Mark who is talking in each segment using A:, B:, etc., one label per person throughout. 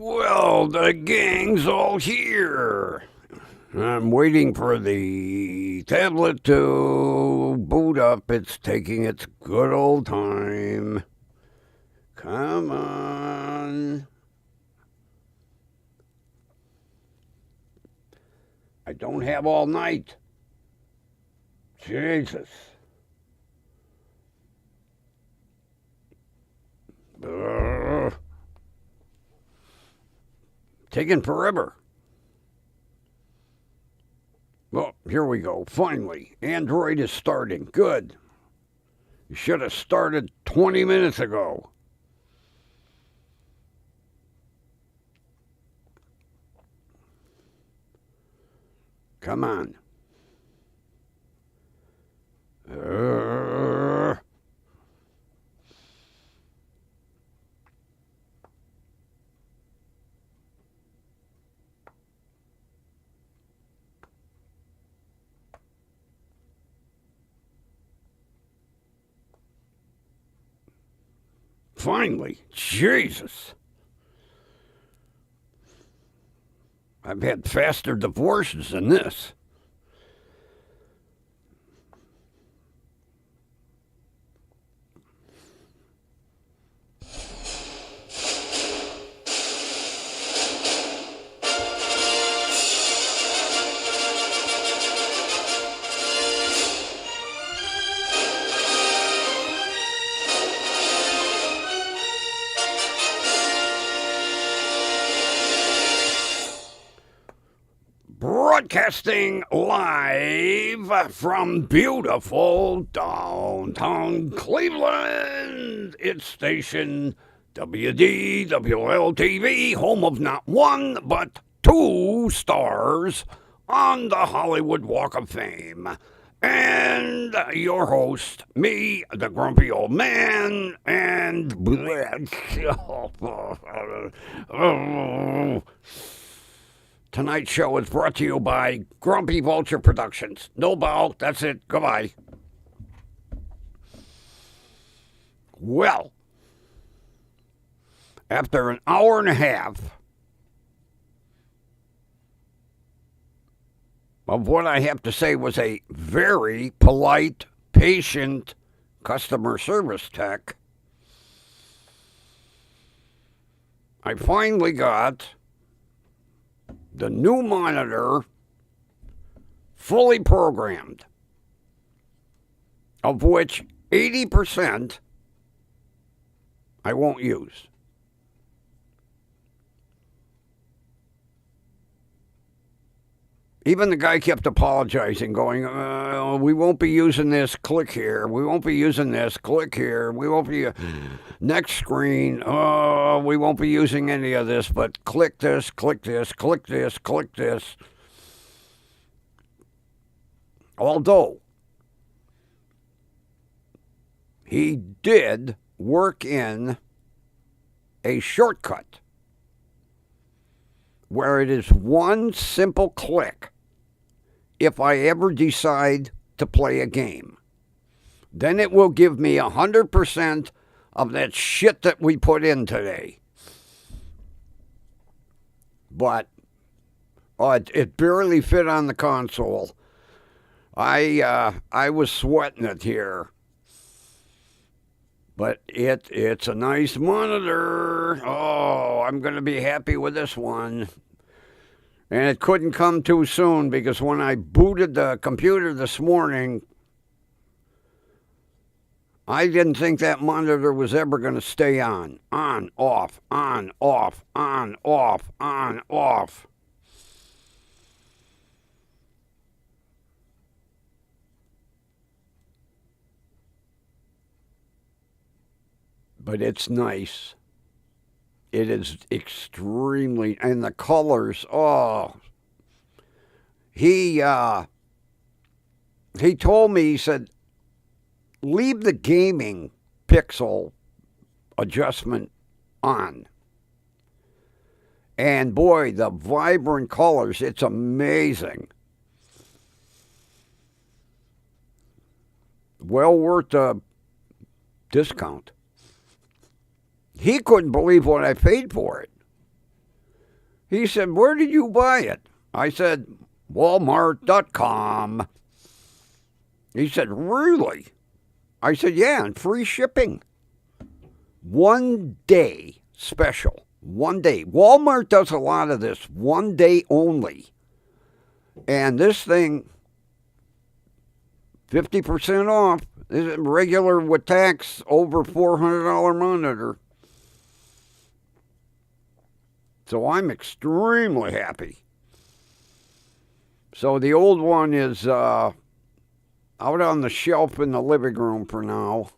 A: Well, the gang's all here. I'm waiting for the tablet to boot up. It's taking its good old time. Come on. I don't have all night. Jesus. Taking forever. Well, here we go. Finally, Android is starting. Good. You should have started 20 minutes ago. Come on. Finally. Jesus. I've had faster divorces than this. Broadcasting live from beautiful downtown Cleveland. It's station WDWL TV, home of not one but two stars on the Hollywood Walk of Fame. And your host, me, the grumpy old man, and tonight's show is brought to you by Grumpy Vulture Productions. No bow, that's it, goodbye. Well, after an hour and a half of what I have to say was a very polite, patient customer service tech, I finally got the new monitor fully programmed, of which 80% I won't use. Even the guy kept apologizing, going, we won't be using this, click here. We won't be using this, click here. We won't be, next screen, we won't be using any of this, but click this, click this, click this, click this. Although, he did work in a shortcut where it is one simple click if I ever decide to play a game. Then it will give me 100% of that shit that we put in today. But it barely fit on the console. I was sweating it here. But it's a nice monitor. Oh, I'm going to be happy with this one. And it couldn't come too soon because when I booted the computer this morning, I didn't think that monitor was ever going to stay on. On, off, on, off, on, off, on, off. But it's nice. It is extremely, and the colors, oh. He told me, he said, leave the gaming pixel adjustment on. And boy, the vibrant colors, it's amazing. Well worth the discount. He couldn't believe what I paid for it. He said, where did you buy it? I said, Walmart.com. He said, really? I said, yeah, and free shipping. 1 day special. 1 day. Walmart does a lot of this. 1 day only. And this thing, 50% off. This is regular with tax, over $400 monitor. So I'm extremely happy. So the old one is out on the shelf in the living room for now.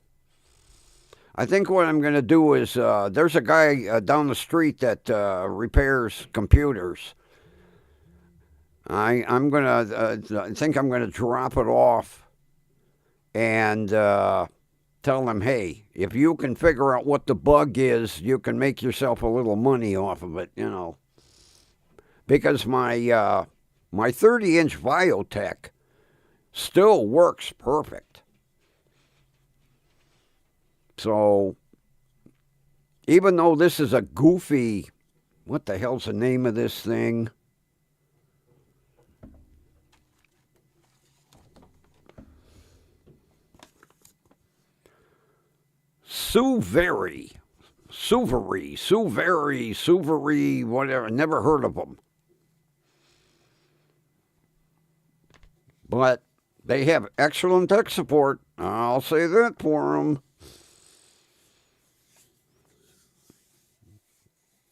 A: I think what I'm going to do is there's a guy down the street that repairs computers. I think I'm gonna drop it off and tell them, hey, if you can figure out what the bug is, you can make yourself a little money off of it, you know. Because my 30-inch Viotech still works perfect. So even though this is a goofy, what the hell's the name of this thing? Suveri, whatever. Never heard of them. But they have excellent tech support. I'll say that for them.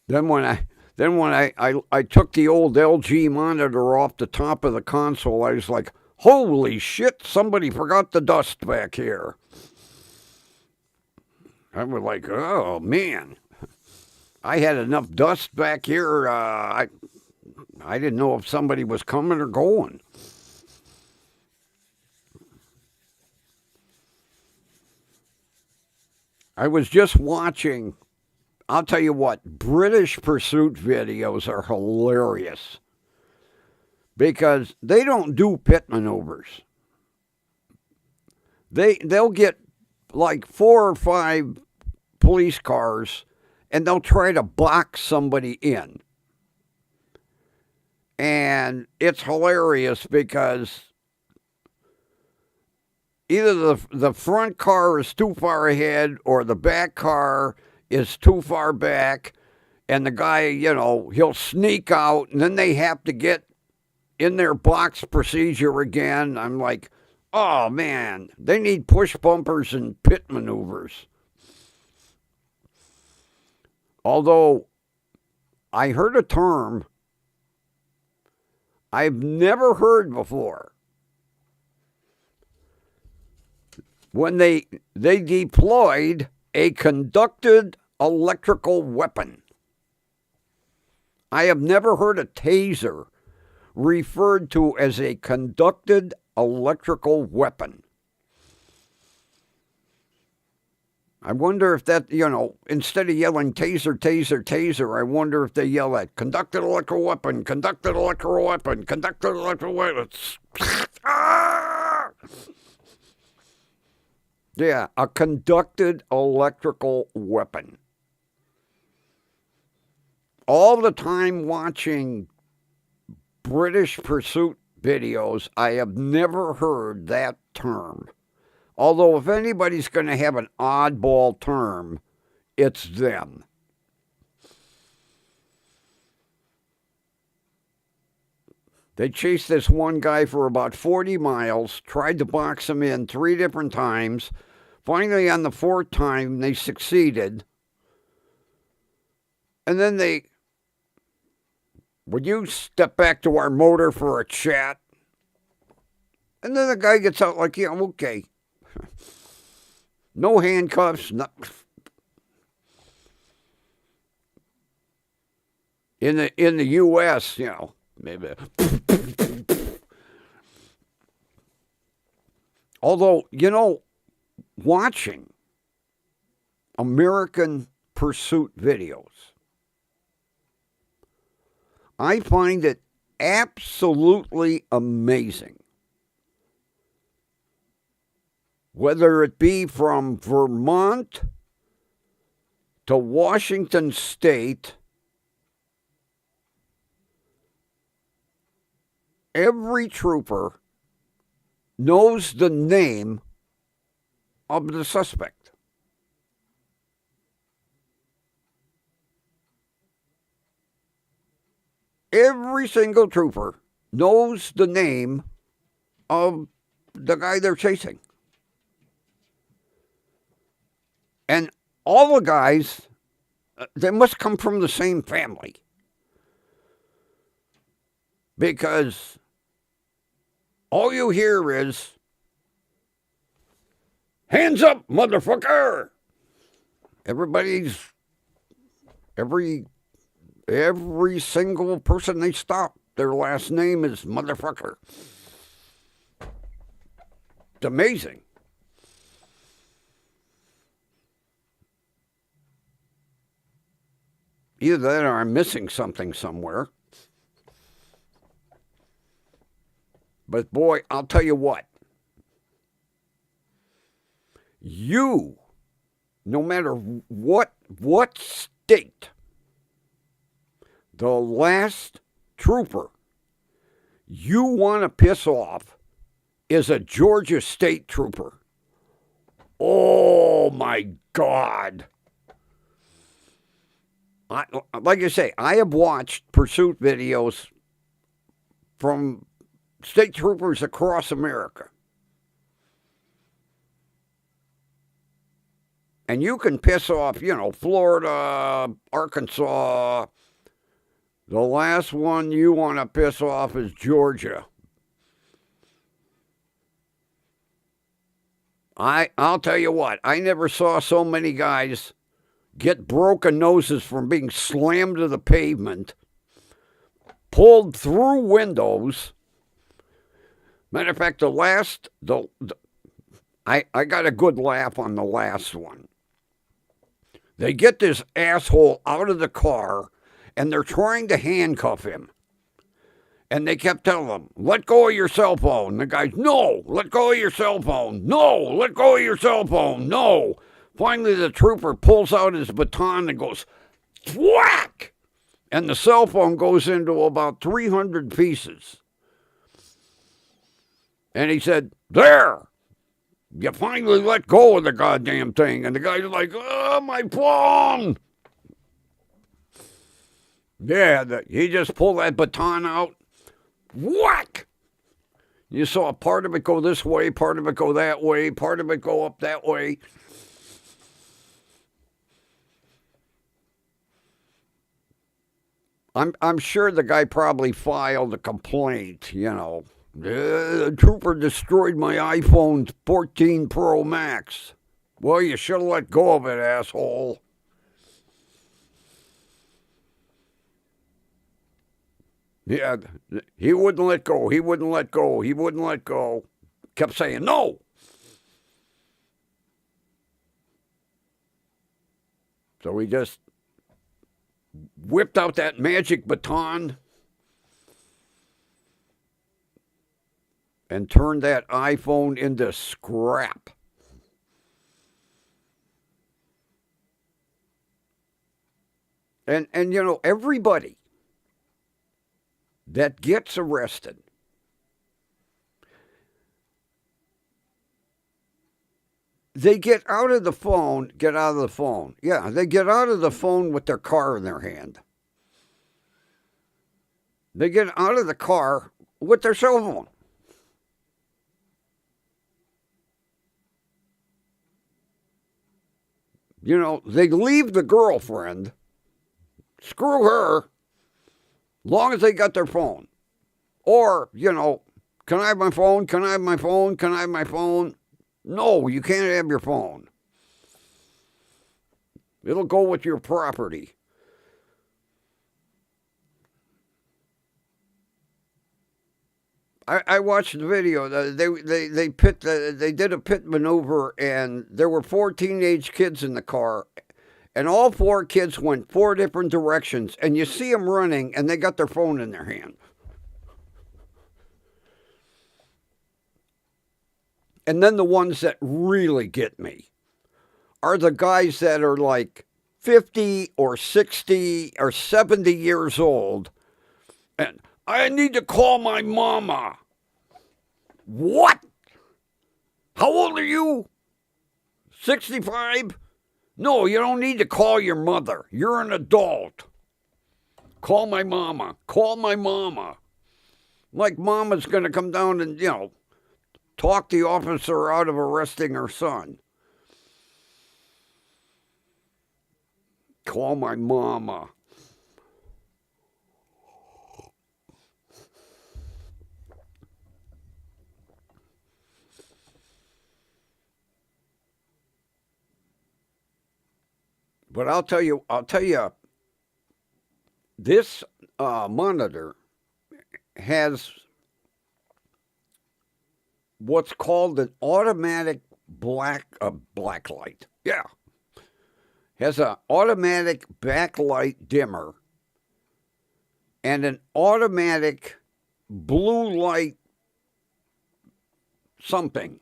A: Then when I took the old LG monitor off the top of the console, I was like, holy shit, somebody forgot the dust back here. I was like, oh, man. I had enough dust back here. I didn't know if somebody was coming or going. I was just watching, I'll tell you what, British Pursuit videos are hilarious. Because they don't do pit maneuvers. They'll get like 4 or 5 police cars and they'll try to box somebody in. And it's hilarious because either the front car is too far ahead or the back car is too far back, and the guy, you know, he'll sneak out and then they have to get in their box procedure again. I'm like, oh, man, they need push bumpers and pit maneuvers. Although I heard a term I've never heard before. When they deployed a conducted electrical weapon. I have never heard a taser referred to as a conducted electrical weapon. I wonder if that, you know, instead of yelling taser, taser, taser, I wonder if they yell at conducted electrical weapon, conducted electrical weapon, conducted electrical weapon. Yeah, a conducted electrical weapon. All the time watching British Pursuit videos, I have never heard that term. Although if anybody's going to have an oddball term, it's them. They chased this one guy for about 40 miles, tried to box him in 3 different times. Finally, on the 4th time, they succeeded. And then would you step back to our motor for a chat? And then the guy gets out like, yeah, okay. No handcuffs. No. In the U.S., you know, maybe. Although, you know, watching American Pursuit videos, I find it absolutely amazing. Whether it be from Vermont to Washington State every trooper knows the name of the suspect. Every single trooper knows the name of the guy they're chasing. And all the guys, they must come from the same family. Because all you hear is, hands up, motherfucker! Every single person they stop, their last name is motherfucker. It's amazing. Either that or I'm missing something somewhere. But boy, I'll tell you what. You, no matter what state, the last trooper you want to piss off is a Georgia state trooper. Oh my God. Like I say, I have watched pursuit videos from state troopers across America. And you can piss off, Florida, Arkansas. The last one you want to piss off is Georgia. I'll tell you what, I never saw so many guys get broken noses from being slammed to the pavement, pulled through windows. Matter of fact, I got a good laugh on the last one. They get this asshole out of the car, and they're trying to handcuff him. And they kept telling him, let go of your cell phone. The guy's, no, let go of your cell phone. No, let go of your cell phone. No. Finally, the trooper pulls out his baton and goes, whack! And the cell phone goes into about 300 pieces. And he said, there, you finally let go of the goddamn thing. And the guy's like, oh, my phone. Yeah, he just pulled that baton out. Whack! You saw a part of it go this way, part of it go that way, part of it go up that way. I'm sure the guy probably filed a complaint, The trooper destroyed my iPhone 14 Pro Max. Well, you should have let go of it, asshole. Yeah, he wouldn't let go. He wouldn't let go. He wouldn't let go. Kept saying, no. So he just whipped out that magic baton and turned that iPhone into scrap. And everybody that gets arrested, they get out of the phone. Yeah, they get out of the phone with their car in their hand. They get out of the car with their cell phone. They leave the girlfriend. Screw her. Long as they got their phone. Or, can I have my phone? Can I have my phone? Can I have my phone? No, you can't have your phone. It'll go with your property. I watched the video. They did a pit maneuver, and there were 4 teenage kids in the car, and all 4 kids went 4 different directions, and you see them running, and they got their phone in their hand. And then the ones that really get me are the guys that are like 50 or 60 or 70 years old. And I need to call my mama. What? How old are you? 65? No, you don't need to call your mother. You're an adult. Call my mama. Call my mama. Like mama's going to come down and, talk the officer out of arresting her son. Call my mama. But I'll tell you, this monitor has what's called an automatic black light. Yeah. Has an automatic backlight dimmer and an automatic blue light something.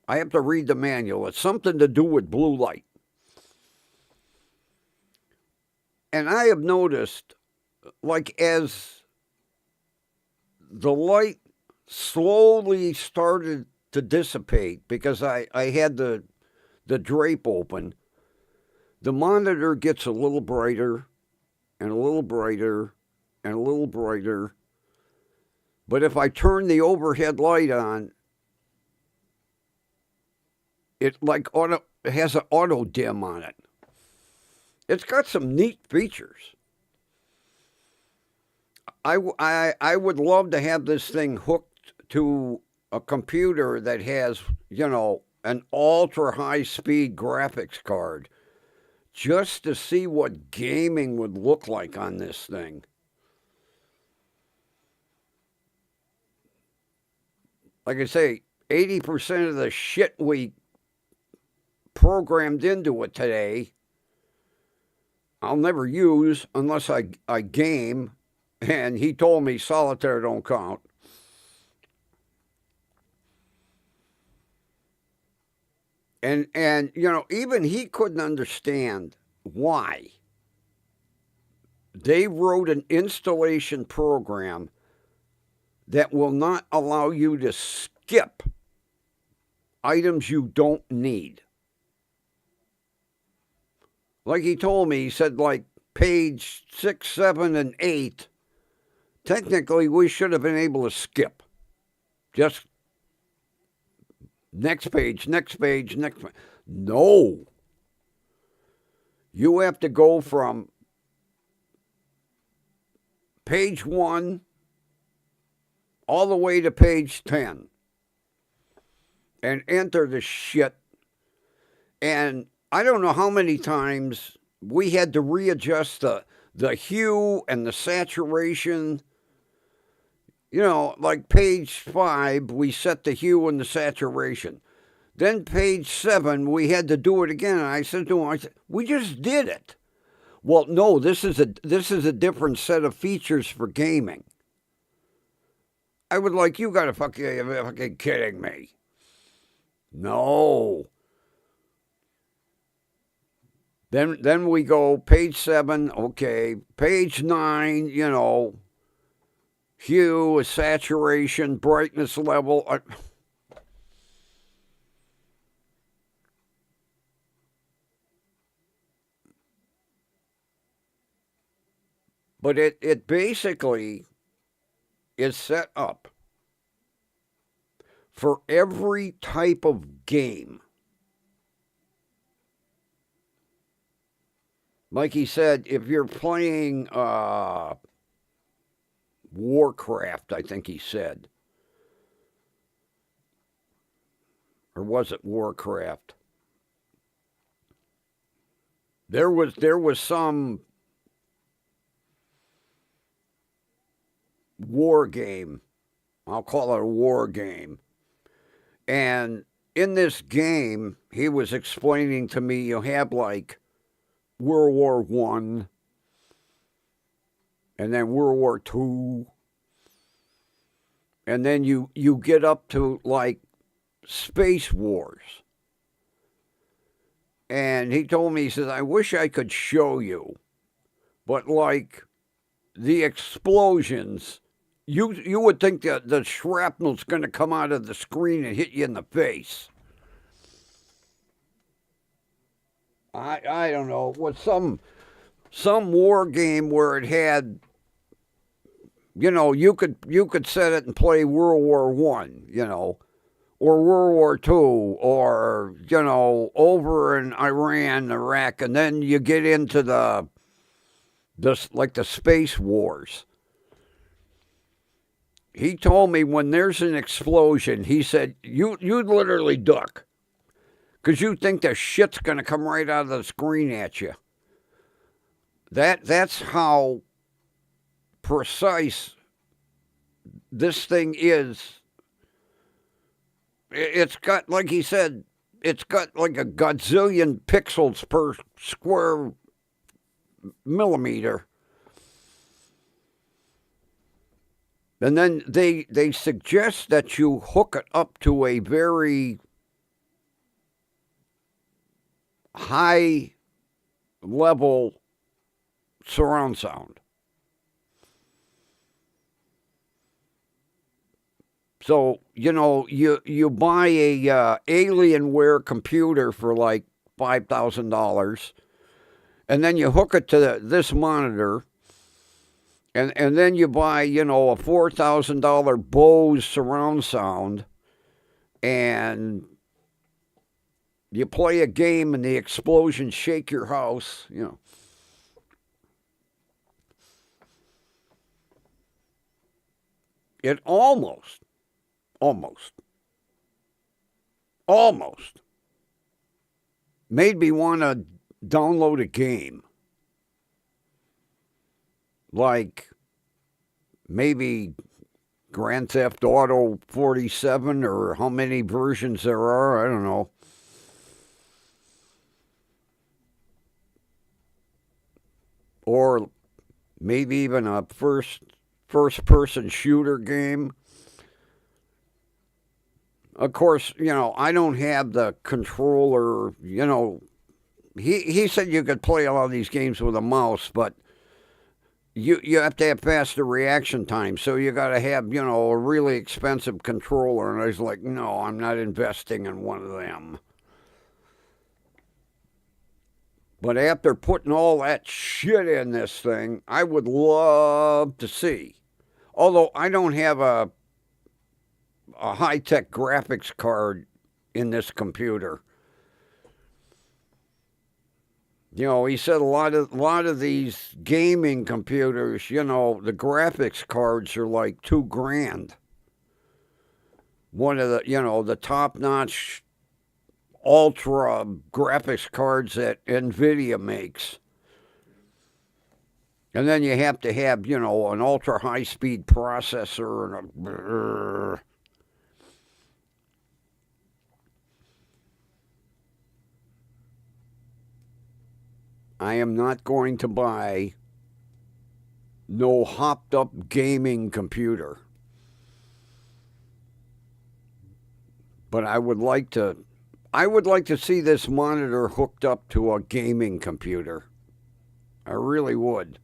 A: I have to read the manual. It's something to do with blue light. And I have noticed, like, as the light slowly started to dissipate, because I had the drape open, the monitor gets a little brighter and a little brighter and a little brighter. But if I turn the overhead light on, it has an auto dim on it. It's got some neat features. I would love to have this thing hooked to a computer that has, an ultra high speed graphics card, just to see what gaming would look like on this thing. Like I say, 80% of the shit we programmed into it today, I'll never use unless I game, and he told me solitaire don't count. And even he couldn't understand why they wrote an installation program that will not allow you to skip items you don't need. Like he told me, he said, like, page 6, 7, and 8, technically we should have been able to skip. Just next page, next page, next page. No. You have to go from page 1 all the way to page 10 and enter the shit. And I don't know how many times we had to readjust the hue and the saturation. Like page 5, we set the hue and the saturation. Then page 7, we had to do it again. And I said to him, we just did it. Well, no, this is a different set of features for gaming. I would like, you got to fucking kidding me. No. Then we go page 7, okay. Page 9, hue, saturation, brightness level. But it basically is set up for every type of game. Like he said, if you're playing Warcraft, I think he said. Or was it Warcraft? There was some war game. I'll call it a war game. And in this game, he was explaining to me, you have like World War I, and then World War II, and then you get up to like Space Wars. And he told me, he says, I wish I could show you, but like the explosions You would think that the shrapnel's going to come out of the screen and hit you in the face. I don't know. With some war game where it had, you could set it and play World War One, or World War Two, or over in Iran, Iraq, and then you get into the space wars. He told me when there's an explosion, he said you literally duck because you think the shit's gonna come right out of the screen at you. That's how precise this thing is. It's got, like he said, it's got like a godzillion pixels per square millimeter. And then they suggest that you hook it up to a very high level surround sound. So, you buy a Alienware computer for like $5,000, and then you hook it to this monitor, and then you buy, a $4,000 Bose surround sound, and you play a game and the explosions shake your house, It almost made me want to download a game. Like maybe Grand Theft Auto 47 or how many versions there are, I don't know. Or maybe even a first person shooter game. Of course, I don't have the controller, he said you could play a lot of these games with a mouse, but you have to have faster reaction time, so you got to have, a really expensive controller. And I was like, no, I'm not investing in one of them. But after putting all that shit in this thing, I would love to see. Although I don't have a high-tech graphics card in this computer. He said a lot of these gaming computers, the graphics cards are like $2,000. One of the top-notch ultra graphics cards that NVIDIA makes. And then you have to have, an ultra high-speed processor and I am not going to buy no hopped up gaming computer. But I would like to see this monitor hooked up to a gaming computer. I really would.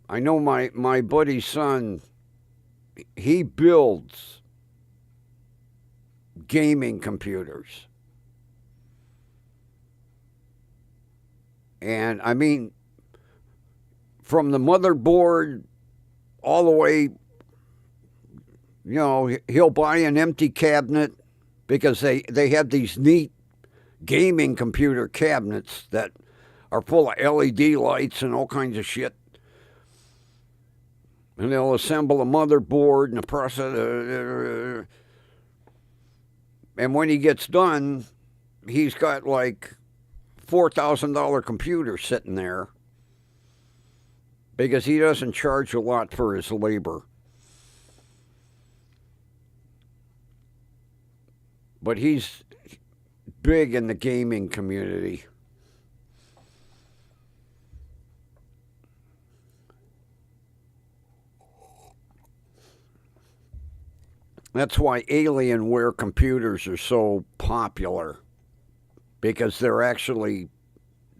A: I know my buddy's son, he builds gaming computers. And I mean, from the motherboard all the way, he'll buy an empty cabinet because they have these neat gaming computer cabinets that are full of LED lights and all kinds of shit. And they'll assemble a motherboard and a processor. And when he gets done, he's got like $4,000 computer sitting there because he doesn't charge a lot for his labor. But he's big in the gaming community. That's why Alienware computers are so popular because they're actually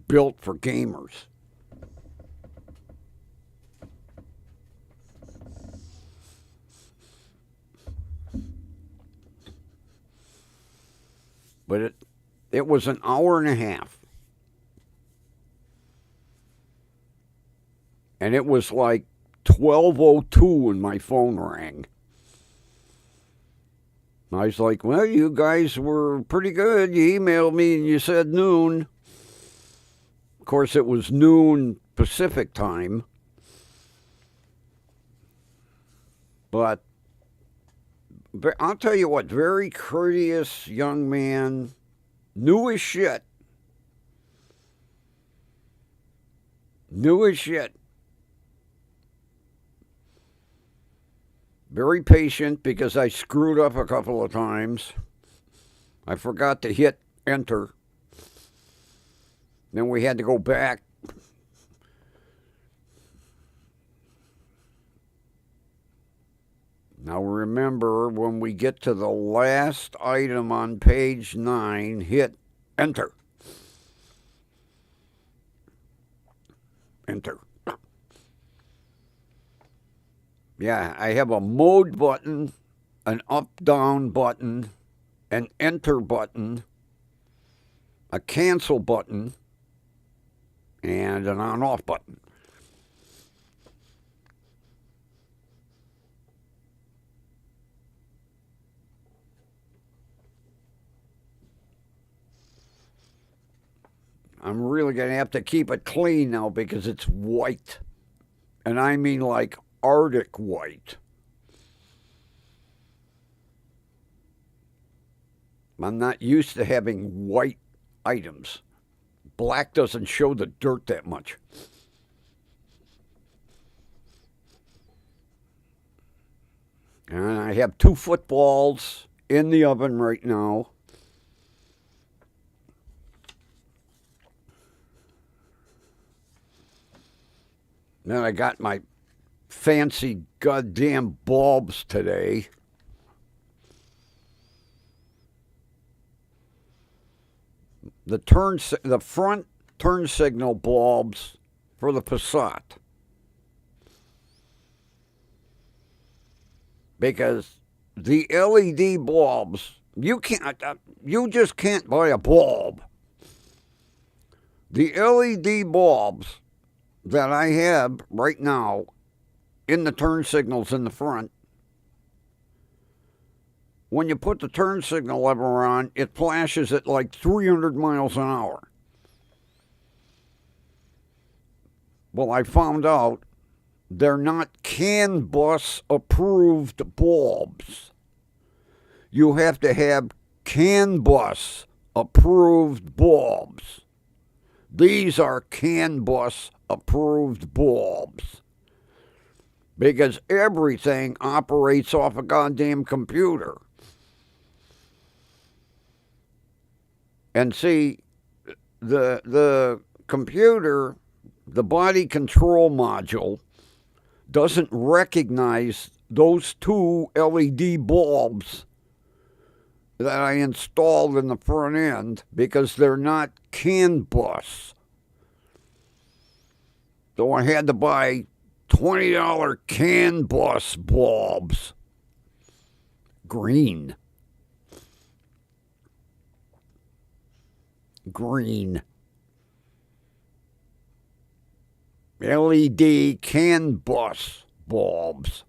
A: built for gamers. But it was an hour and a half. And it was like 12:02 when my phone rang. I was like, well, you guys were pretty good. You emailed me and you said noon. Of course, it was noon Pacific time. But I'll tell you what, very courteous young man, new as shit. New as shit. Very patient because I screwed up a couple of times. I forgot to hit enter. Then we had to go back. Now remember, when we get to the last item on page 9, hit enter. Enter. Yeah, I have a mode button, an up-down button, an enter button, a cancel button, and an on-off button. I'm really going to have to keep it clean now because it's white. And I mean like Arctic white. I'm not used to having white items. Black doesn't show the dirt that much. And I have 2 footballs in the oven right now. Then I got my fancy goddamn bulbs today. The front turn signal bulbs for the Passat. Because the LED bulbs, you just can't buy a bulb. The LED bulbs that I have right now in the turn signals in the front, when you put the turn signal lever on, it flashes at like 300 miles an hour. Well, I found out they're not CAN bus approved bulbs. You have to have CAN bus approved bulbs. These are CAN bus approved bulbs. Because everything operates off a goddamn computer. And see, the computer, the body control module, doesn't recognize those 2 LED bulbs that I installed in the front end because they're not CAN bus. So I had to buy $20 CAN bus bulbs. Green. LED CAN bus bulbs.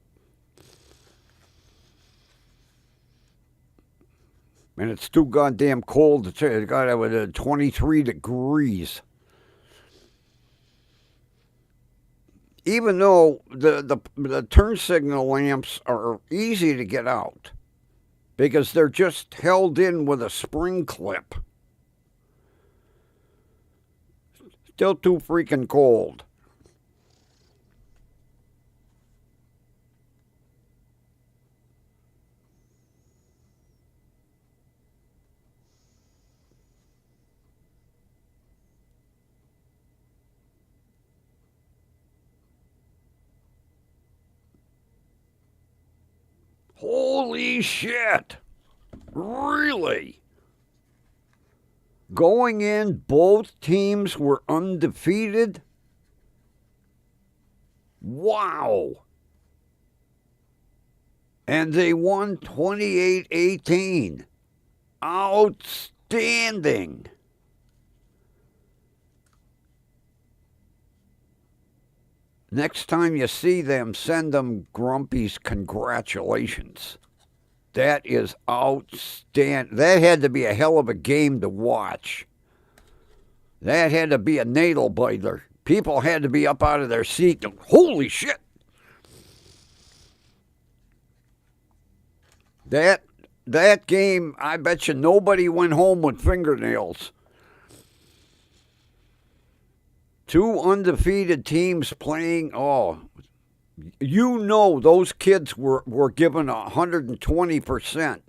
A: And it's too goddamn cold to say. It got it with 23 degrees. Even though the turn signal lamps are easy to get out because they're just held in with a spring clip. Still too freaking cold. Holy shit! Really? Going in, both teams were undefeated. Wow. And they won 28-18. Outstanding. Next time you see them, send them Grumpy's congratulations. That is outstanding. That had to be a hell of a game to watch. That had to be a nail biter. People had to be up out of their seat. Holy shit. That game, I bet you nobody went home with fingernails. Two undefeated teams playing. Oh, you know those kids were given 120%.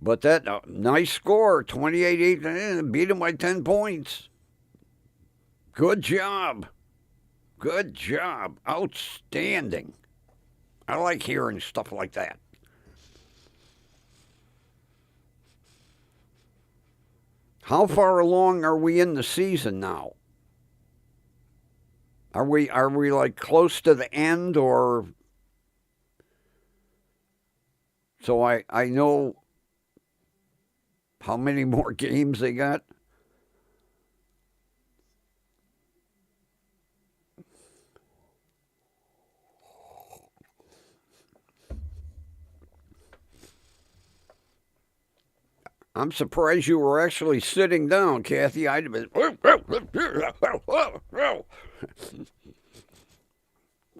A: But that nice score, 28-8, beat them by 10 points. Good job. Good job. Outstanding. I like hearing stuff like that. How far along are we in the season now? Are we like close to the end, or so I know how many more games they got? I'm surprised you were actually sitting down, Kathy. I'd have been.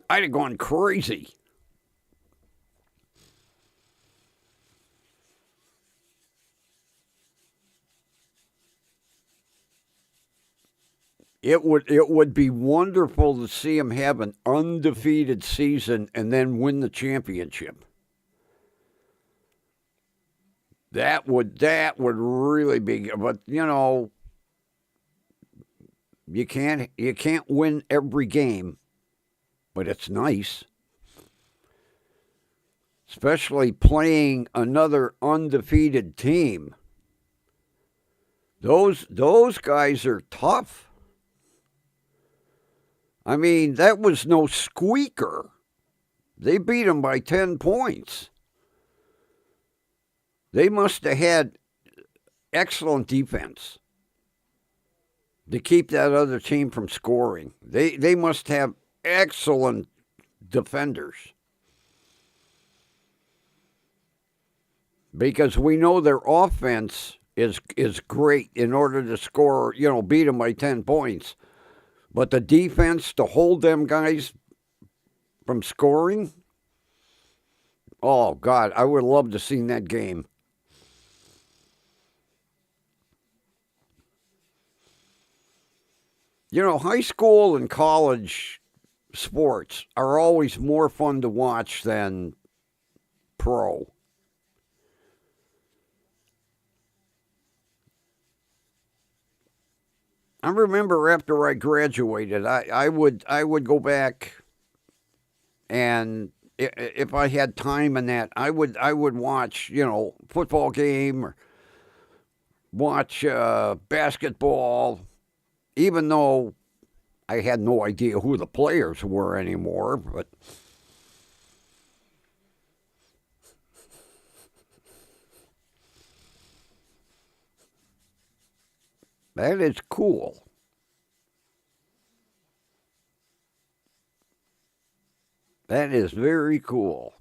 A: I'd have gone crazy. It would be wonderful to see him have an undefeated season and then win the championship. That would really be. But you know, you can't win every game, but it's nice, especially playing another undefeated team. Those guys are tough. I mean, that was no squeaker. They beat them by 10 points. They must have had excellent defense to keep that other team from scoring. They must have excellent defenders. Because we know their offense is great in order to score, beat them by 10 points. But the defense to hold them guys from scoring, oh, God, I would love to see that game. High school and college sports are always more fun to watch than pro. I remember after I graduated, I would go back, and if I had time in that, I would watch football game or watch basketball, even though I had no idea who the players were anymore. But that is cool. That is very cool.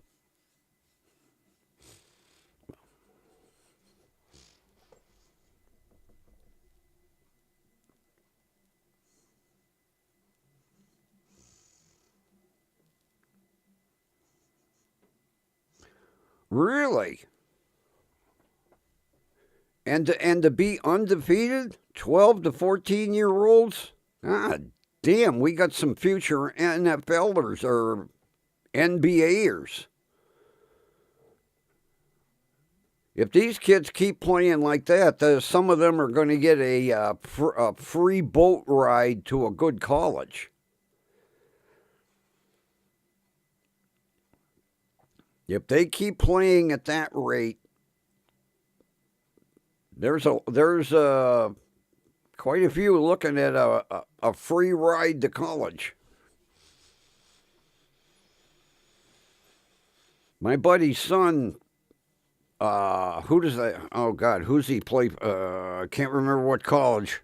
A: Really? And to be undefeated, 12 to 14-year-olds? Ah, damn, we got some future NFLers or NBAers. If these kids keep playing like that, some of them are going to get a free boat ride to a good college. If they keep playing at that rate, There's quite a few looking at a free ride to college. My buddy's son, who does that? Oh God, who's he play? I can't remember what college.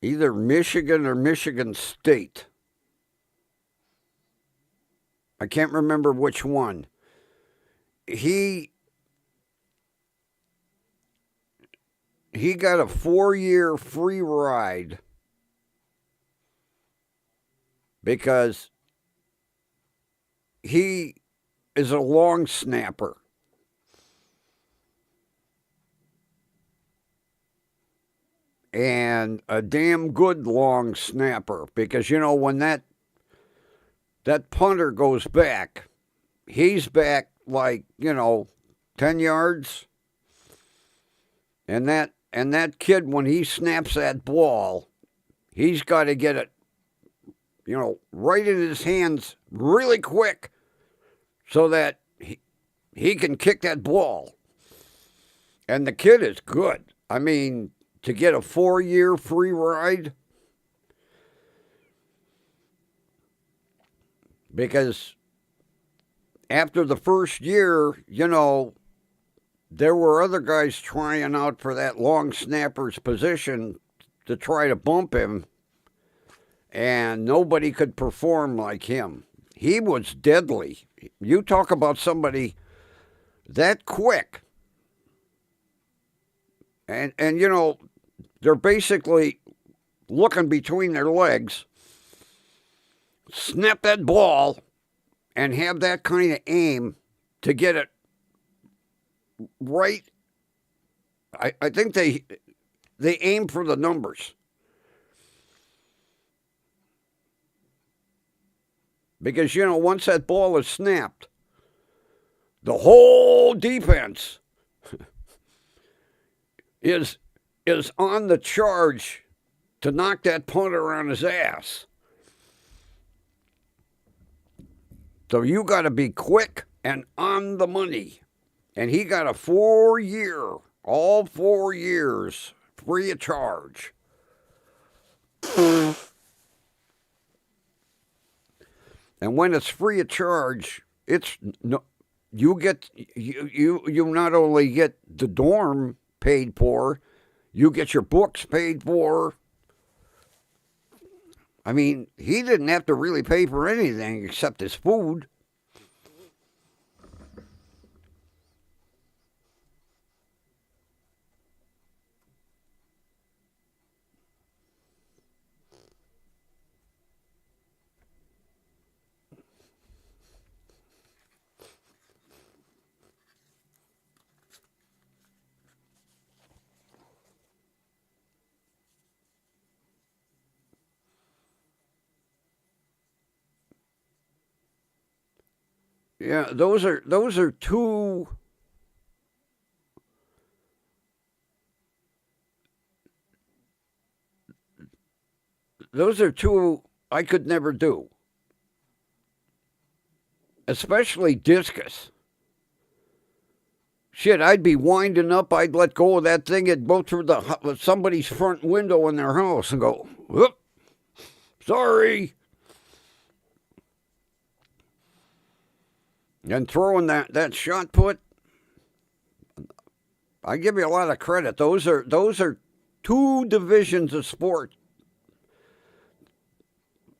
A: Either Michigan or Michigan State. I can't remember which one. He he got a 4-year free ride because he is a long snapper. And a damn good long snapper because when that punter goes back, he's back like 10 yards, and that kid, when he snaps that ball, he's got to get it right in his hands really quick so that he can kick that ball. And the kid is good. I mean, to get a 4-year free ride, because after the first year, there were other guys trying out for that long snapper's position to try to bump him, and nobody could perform like him. He was deadly. You talk about somebody that quick. And they're basically looking between their legs, snap that ball, and have that kind of aim to get it right. I think they aim for the numbers. Because, once that ball is snapped, the whole defense is on the charge to knock that punter on his ass. So you got to be quick and on the money. And he got a 4-year, all 4 years, free of charge. And when it's free of charge, you not only get the dorm paid for, you get your books paid for. I mean, he didn't have to really pay for anything except his food. Yeah, those are two. Those are two I could never do, especially discus. Shit, I'd be winding up. I'd let go of that thing. It'd go through somebody's front window in their house and go, whoop, sorry. And throwing that shot put, I give you a lot of credit. Those are two divisions of sport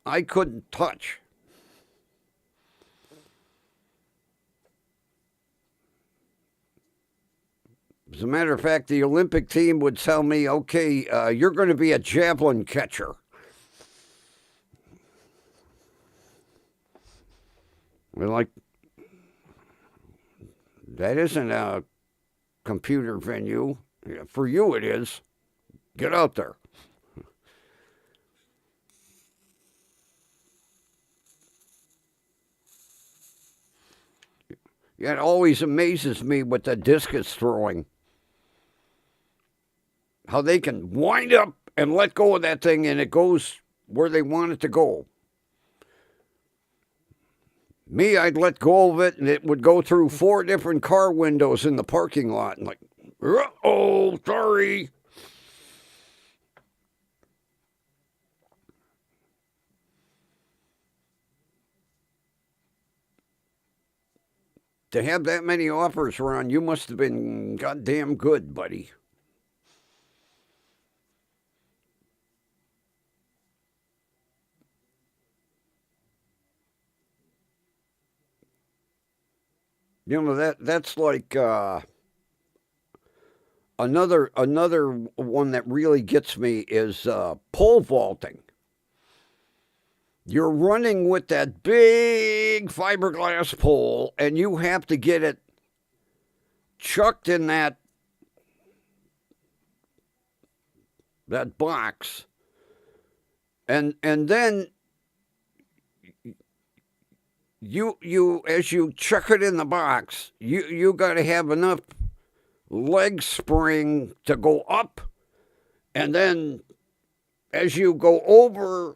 A: I couldn't touch. As a matter of fact, the Olympic team would tell me, okay, you're going to be a javelin catcher. We're like, that isn't a computer venue. For you, it is. Get out there. It always amazes me with the discus throwing. How they can wind up and let go of that thing and it goes where they want it to go. Me, I'd let go of it, and it would go through 4 different car windows in the parking lot. And like, oh, sorry. To have that many offers, Ron, you must have been goddamn good, buddy. You know that's like another one that really gets me is pole vaulting. You're running with that big fiberglass pole, and you have to get it chucked in that box, and then you as you chuck it in the box, you got to have enough leg spring to go up, and then as you go over,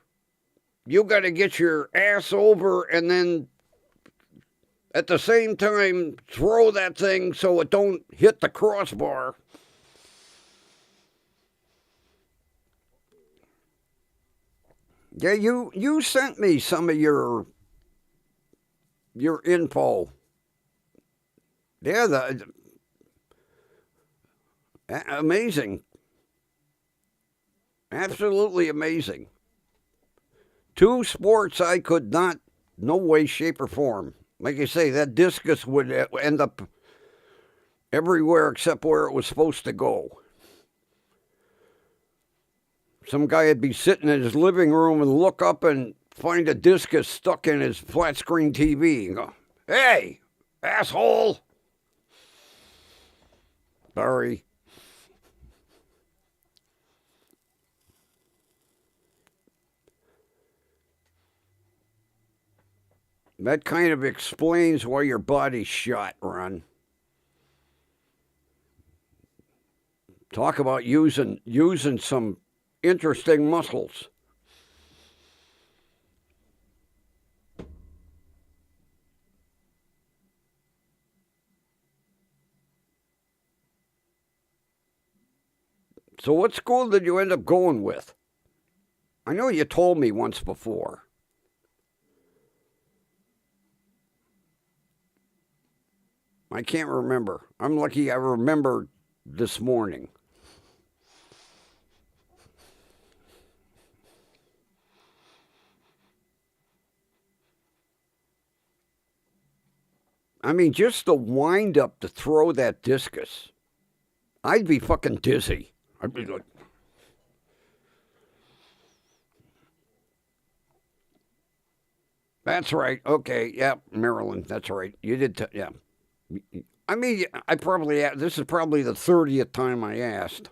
A: you got to get your ass over, and then at the same time throw that thing so it don't hit the crossbar. Yeah, you sent me some of your info. Yeah, amazing, absolutely amazing. 2 sports I could not, no way, shape, or form. Like I say, that discus would end up everywhere except where it was supposed to go. Some guy would be sitting in his living room and look up and find a discus stuck in his flat screen TV and go, "Hey, asshole!" Sorry. That kind of explains why your body's shot, Ron. Talk about using some interesting muscles. So what school did you end up going with? I know you told me once before. I can't remember. I'm lucky I remembered this morning. I mean, just the wind up to throw that discus, I'd be fucking dizzy. I'd be like, that's right. Okay. Yeah, Maryland. That's right. You did. Yeah. I mean, I probably, this is probably the 30th time I asked.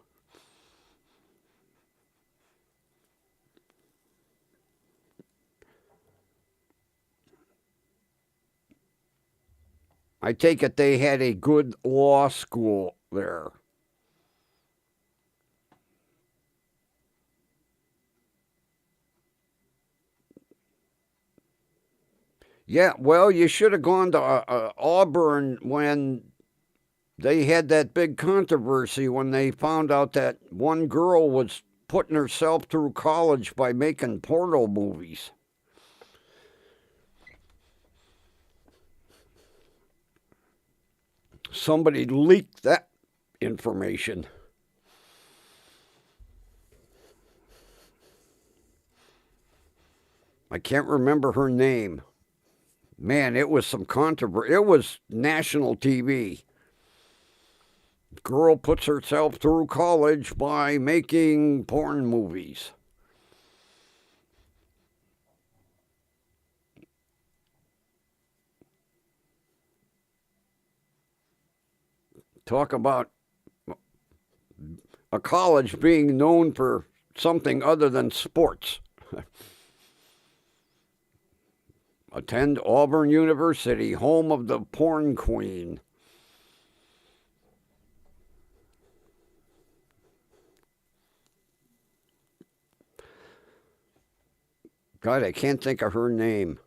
A: I take it they had a good law school there. Yeah, well, you should have gone to Auburn when they had that big controversy when they found out that one girl was putting herself through college by making porno movies. Somebody leaked that information. I can't remember her name. Man, it was some controversy. It was national TV. Girl puts herself through college by making porn movies. Talk about a college being known for something other than sports. Attend Auburn University, home of the porn queen. God, I can't think of her name.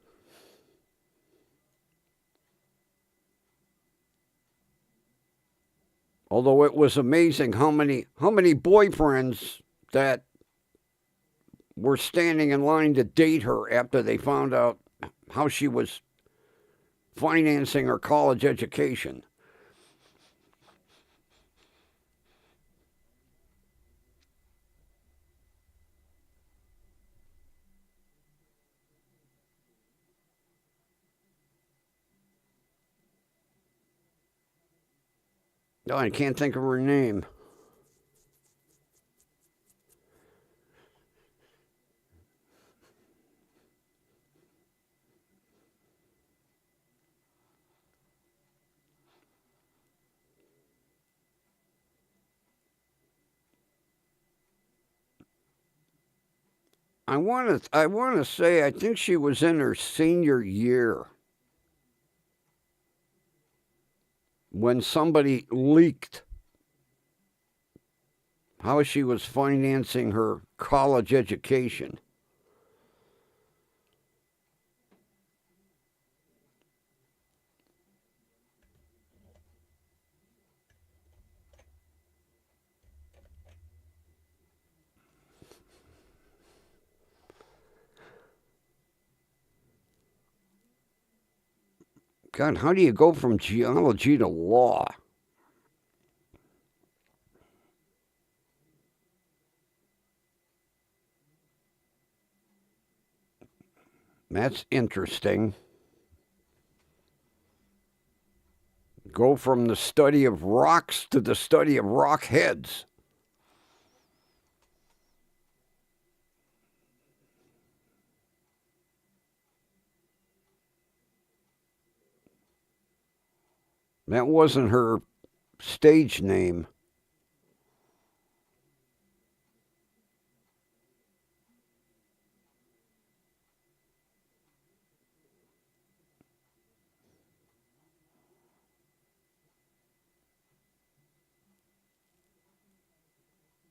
A: Although it was amazing how many boyfriends that were standing in line to date her after they found out how she was financing her college education. Oh, I can't think of her name. I want to say I think she was in her senior year when somebody leaked how she was financing her college education. God, how do you go from geology to law? That's interesting. Go from the study of rocks to the study of rock heads. That wasn't her stage name.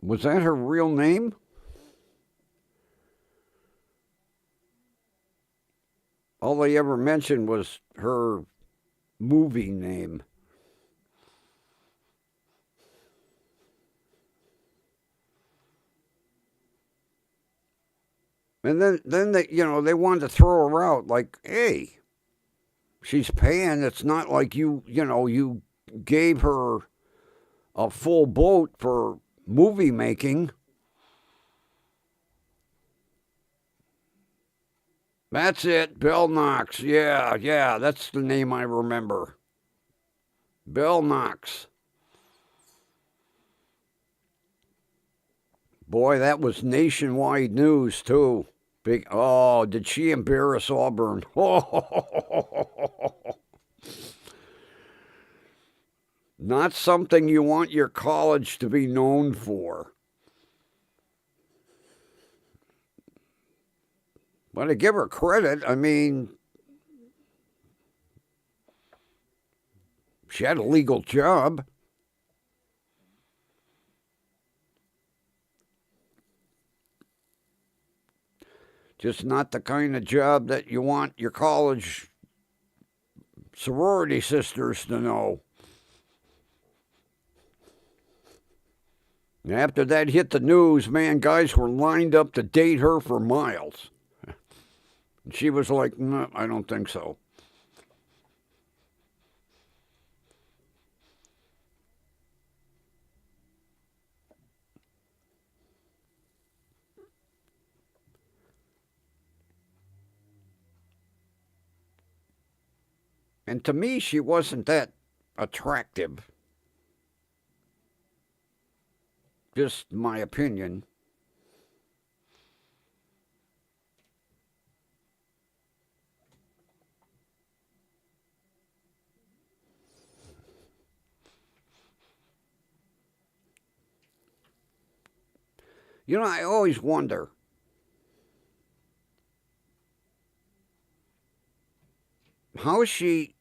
A: Was that her real name? All they ever mentioned was her movie name. And then they wanted to throw her out like, hey, she's paying. It's not like you gave her a full boat for movie making. That's it, Bill Knox. Yeah, that's the name I remember. Bill Knox. Boy, that was nationwide news, too. Big. Oh, did she embarrass Auburn? Not something you want your college to be known for. But to give her credit, I mean, she had a legal job. Just not the kind of job that you want your college sorority sisters to know. And after that hit the news, man, guys were lined up to date her for miles. And she was like, no, I don't think so. And to me, she wasn't that attractive. Just my opinion. You know, I always wonder how she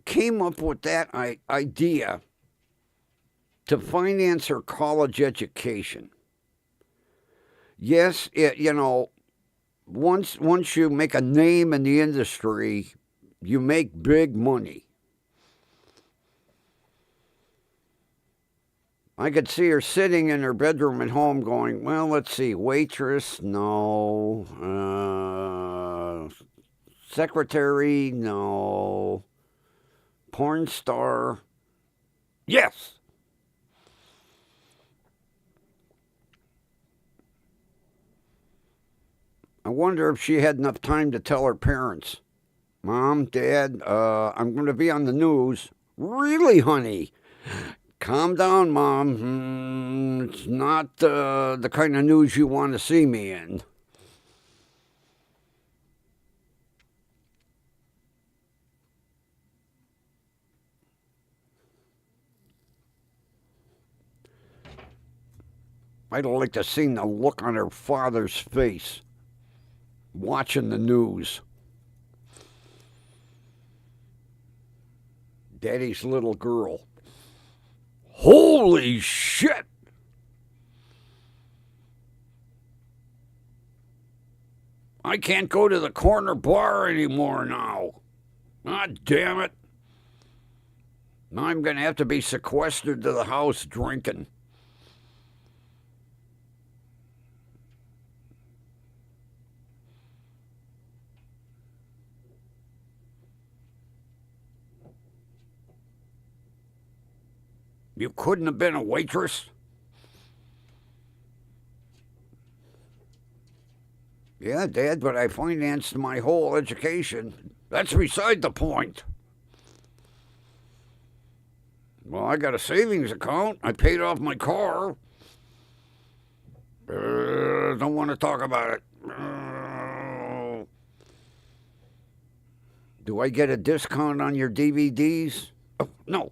A: came up with that idea to finance her college education. Yes, once you make a name in the industry, you make big money. I could see her sitting in her bedroom at home going, well, let's see, waitress, no. Secretary, no. Porn star, yes. I wonder if she had enough time to tell her parents, Mom, Dad, I'm going to be on the news. Really, honey? Calm down, Mom. It's not the kind of news you want to see me in. I'd like to see the look on her father's face watching the news. Daddy's little girl. Holy shit! I can't go to the corner bar anymore now. God damn it. Now I'm going to have to be sequestered to the house drinking. You couldn't have been a waitress? Yeah, Dad, but I financed my whole education. That's beside the point. Well, I got a savings account. I paid off my car. Don't want to talk about it. Do I get a discount on your DVDs? Oh, no.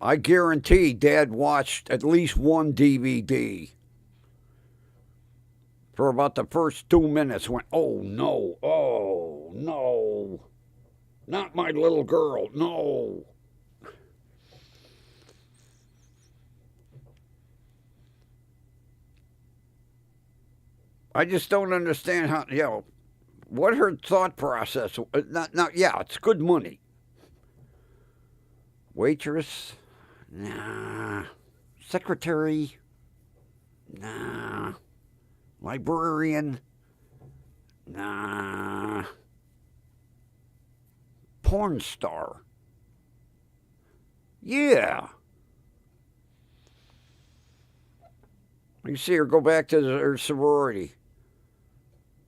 A: I guarantee Dad watched at least one DVD. For about the first 2 minutes, went, oh no, not my little girl, no. I just don't understand how, what her thought process. Yeah, it's good money. Waitress, nah. Secretary, nah. Librarian, nah. Porn star, yeah. You see her go back to her sorority.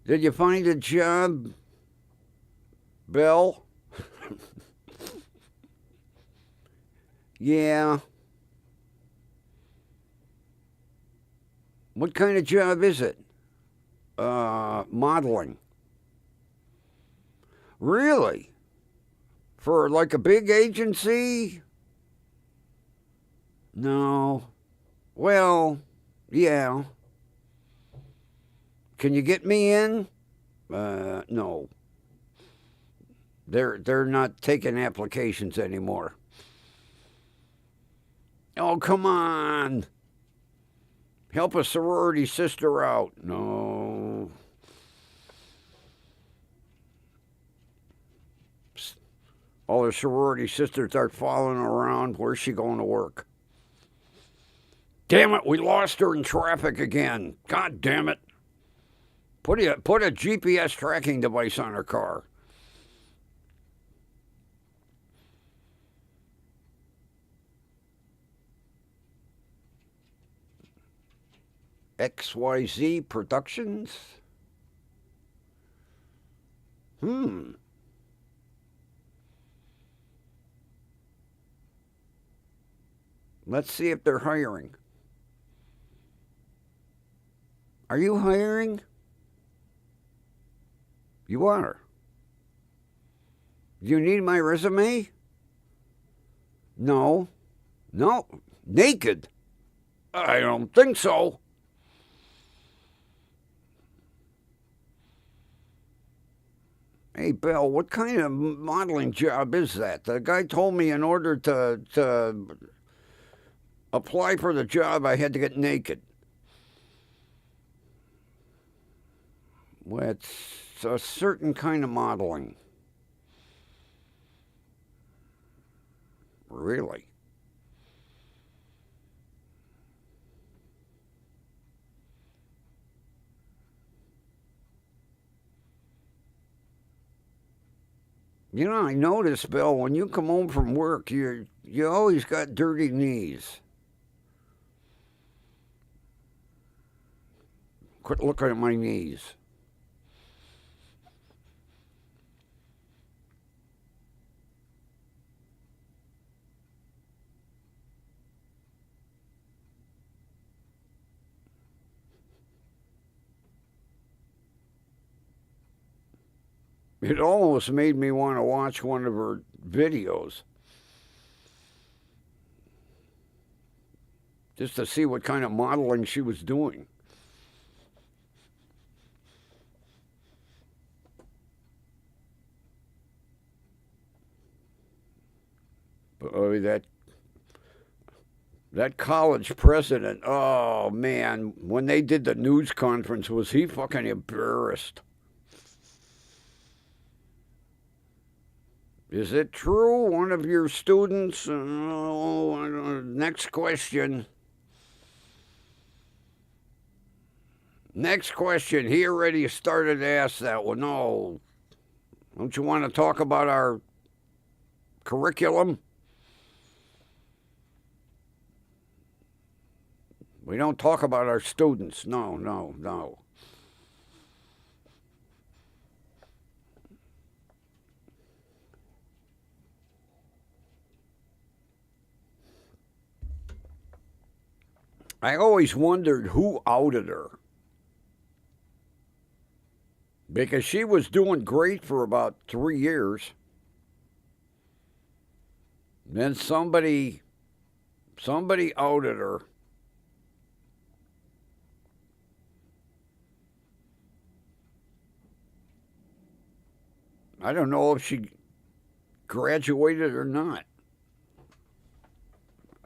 A: Did you find a job, Belle? Yeah. What kind of job is it? Modeling. Really? For like a big agency? No. Well, yeah. Can you get me in? No. They're not taking applications anymore. Oh, come on. Help a sorority sister out. No. All her sorority sisters start following around. Where's she going to work? Damn it, we lost her in traffic again. God damn it. Put a GPS tracking device on her car. XYZ Productions? Let's see if they're hiring. Are you hiring? You are. Do you need my resume? No. No. Naked? I don't think so. Hey, Bill, what kind of modeling job is that? The guy told me in order to apply for the job, I had to get naked. Let's It's a certain kind of modeling. Really? You know, I notice, Bill, when you come home from work, you always got dirty knees. Quit looking at my knees. It almost made me want to watch one of her videos just to see what kind of modeling she was doing. But that college president, oh man, when they did the news conference, was he fucking embarrassed? Is it true one of your students? Next question. Next question. He already started to ask that one. No. Don't you want to talk about our curriculum? We don't talk about our students. No, no, no. I always wondered who outed her. Because she was doing great for about 3 years. Then somebody outed her. I don't know if she graduated or not.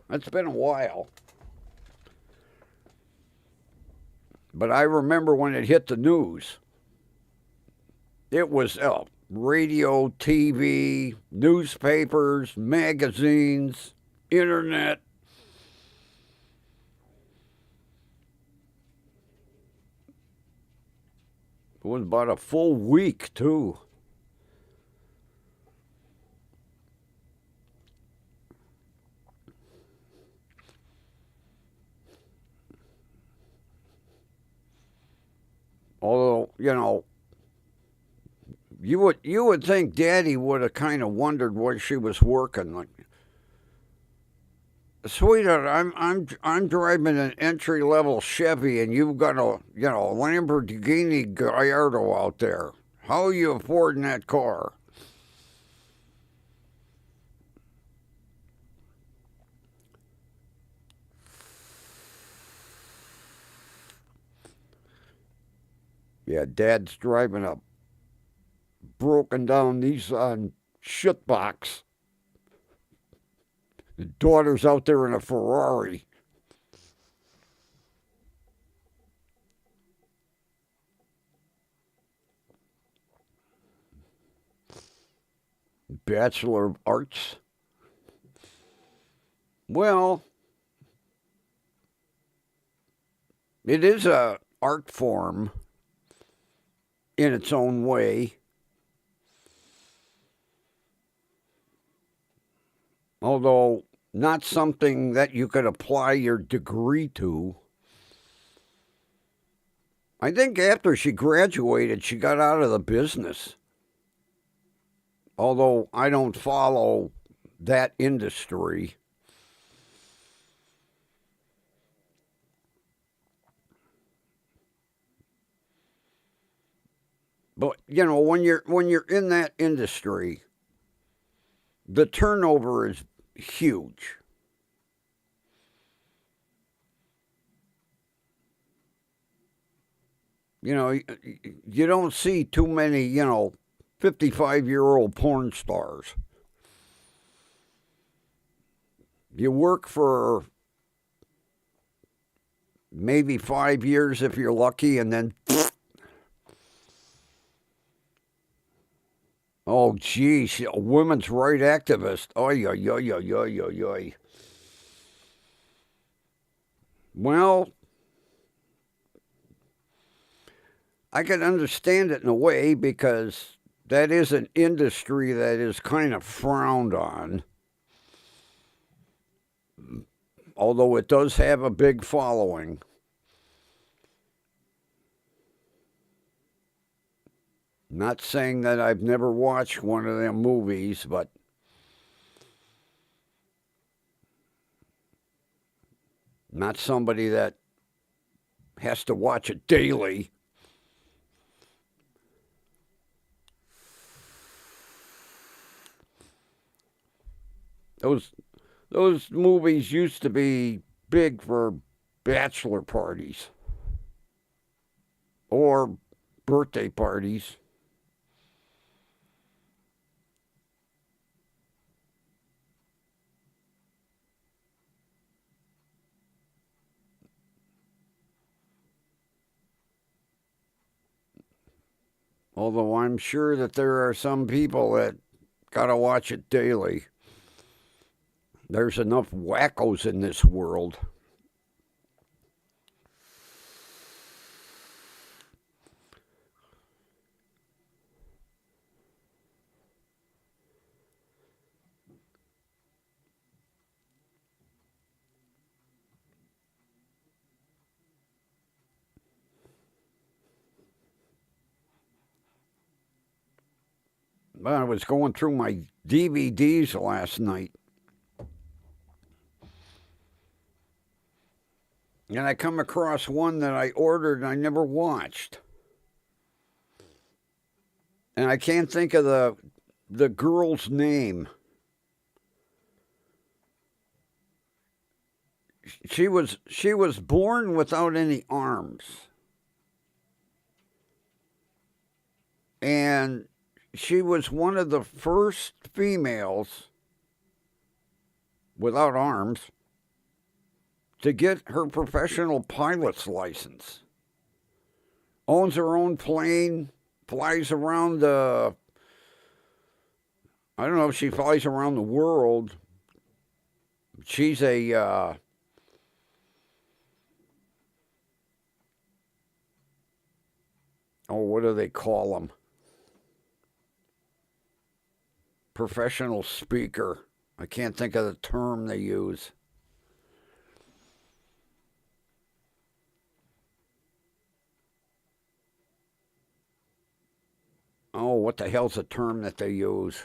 A: It's been a while. But I remember when it hit the news. It was radio, TV, newspapers, magazines, internet. It was about a full week, too. Although, you would think Daddy would have kind of wondered where she was working. Like, sweetheart, I'm driving an entry level Chevy, and you've got a Lamborghini Gallardo out there. How are you affording that car? Yeah, Dad's driving a broken down Nissan shitbox. The daughter's out there in a Ferrari. Bachelor of Arts. Well, it is a art form in its own way. Although not something that you could apply your degree to. I think after she graduated, she got out of the business. Although I don't follow that industry. But when you're in that industry, the turnover is huge. You don't see too many, 55-year-old porn stars. You work for maybe 5 years if you're lucky, and then Oh, geez, a women's right activist. Oy, oy, oy, oy, oy, oy, oy. Well, I can understand it in a way because that is an industry that is kind of frowned on, although it does have a big following. Not saying that I've never watched one of them movies, but not somebody that has to watch it daily. Those those movies used to be big for bachelor parties or birthday parties. Although I'm sure that there are some people that gotta watch it daily. There's enough wackos in this world. But I was going through my DVDs last night, and I come across one that I ordered and I never watched. And I can't think of the girl's name. She was born without any arms, and she was one of the first females without arms to get her professional pilot's license. Owns her own plane, flies around the. I don't know if she flies around the world. She's a. What do they call them? Professional speaker. I can't think of the term they use. What the hell's the term that they use?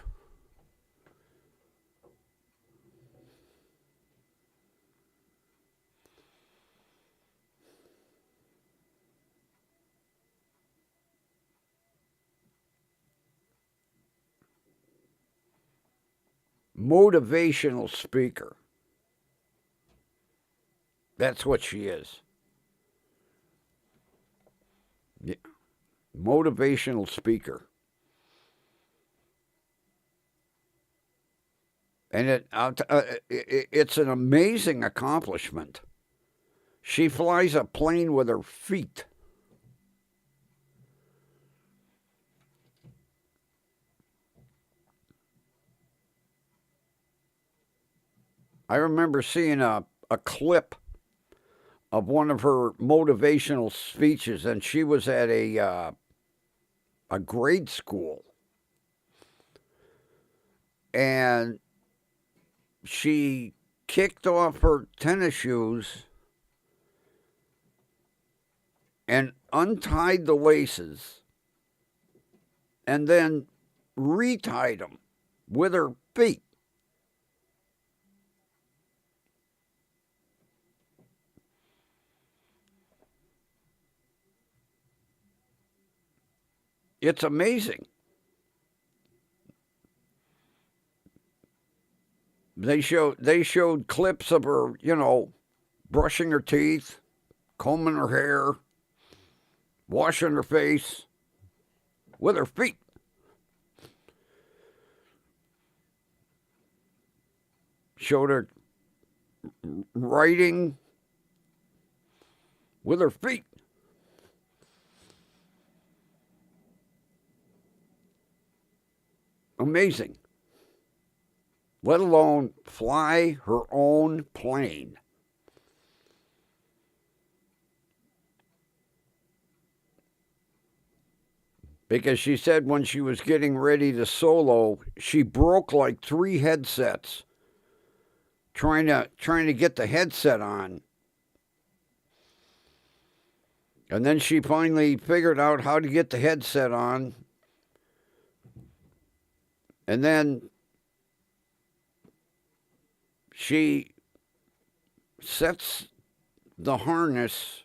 A: Motivational speaker. That's what she is. Yeah. Motivational speaker. And it's an amazing accomplishment. She flies a plane with her feet. I remember seeing a clip of one of her motivational speeches, and she was at a grade school, and she kicked off her tennis shoes and untied the laces and then retied them with her feet. It's amazing. They showed clips of her, brushing her teeth, combing her hair, washing her face with her feet. Showed her writing with her feet. Amazing. Let alone fly her own plane. Because she said when she was getting ready to solo, she broke like 3 headsets trying to get the headset on. And then she finally figured out how to get the headset on. And then she sets the harness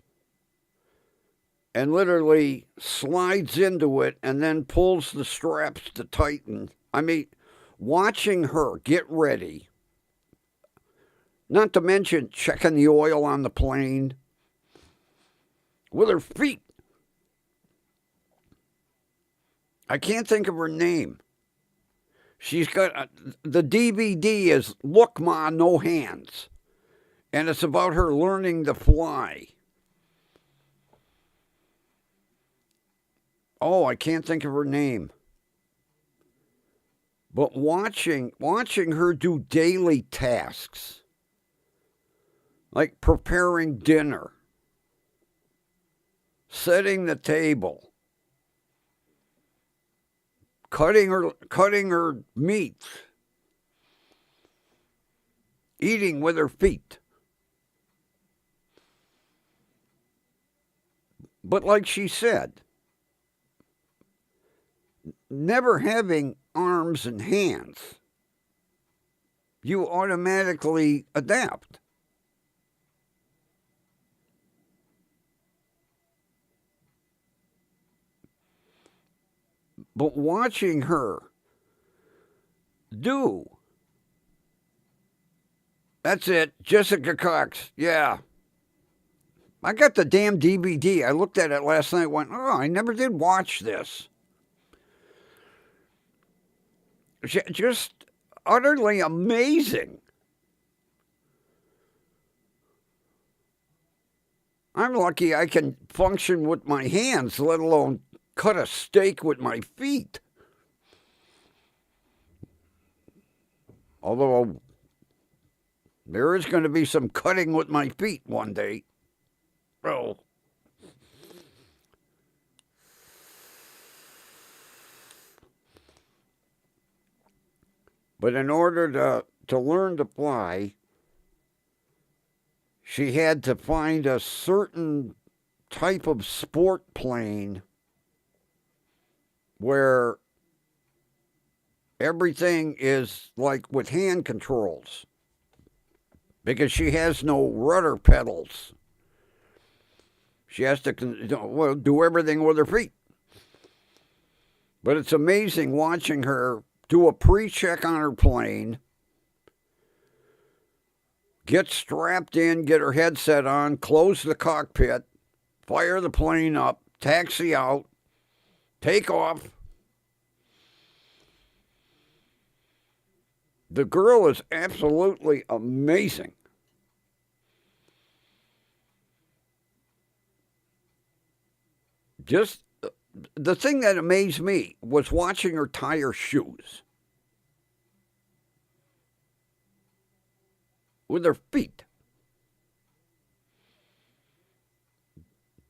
A: and literally slides into it and then pulls the straps to tighten. I mean, watching her get ready, not to mention checking the oil on the plane with her feet. I can't think of her name. She's got the DVD is Look Ma, No Hands, and it's about her learning to fly. Oh, I can't think of her name. But watching her do daily tasks, like preparing dinner, setting the table, cutting her meat, eating with her feet. But like she said, never having arms and hands, you automatically adapt. But watching her do, that's it, Jessica Cox, yeah. I got the damn DVD. I looked at it last night and went, oh, I never did watch this. Just utterly amazing. I'm lucky I can function with my hands, let alone cut a steak with my feet. Although there is going to be some cutting with my feet one day. Oh. But in order to learn to fly, she had to find a certain type of sport plane where everything is like with hand controls, because she has no rudder pedals. She has to do everything with her feet. But it's amazing watching her do a pre-check on her plane, get strapped in, get her headset on, close the cockpit, fire the plane up, taxi out, take off. The girl is absolutely amazing. Just the thing that amazed me was watching her tie her shoes with her feet.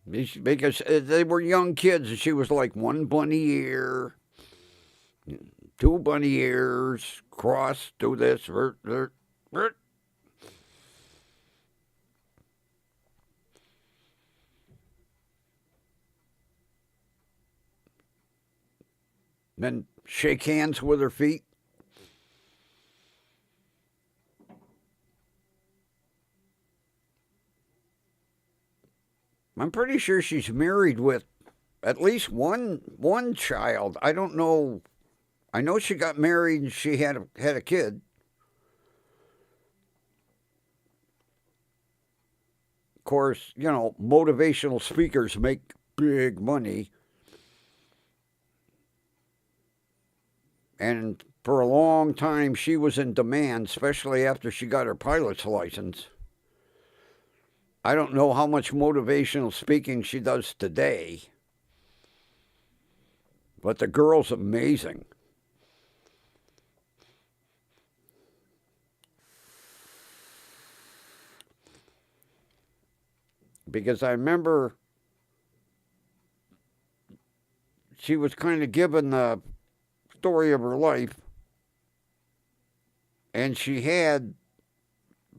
A: Because they were young kids, and she was like one bunny ear, 2 bunny ears, cross, do this, then shake hands with her feet. I'm pretty sure she's married with at least one child. I don't know. I know she got married and she had a kid. Of course, motivational speakers make big money. And for a long time, she was in demand, especially after she got her pilot's license. I don't know how much motivational speaking she does today, but the girl's amazing. because I remember she was kind of given the story of her life, and she had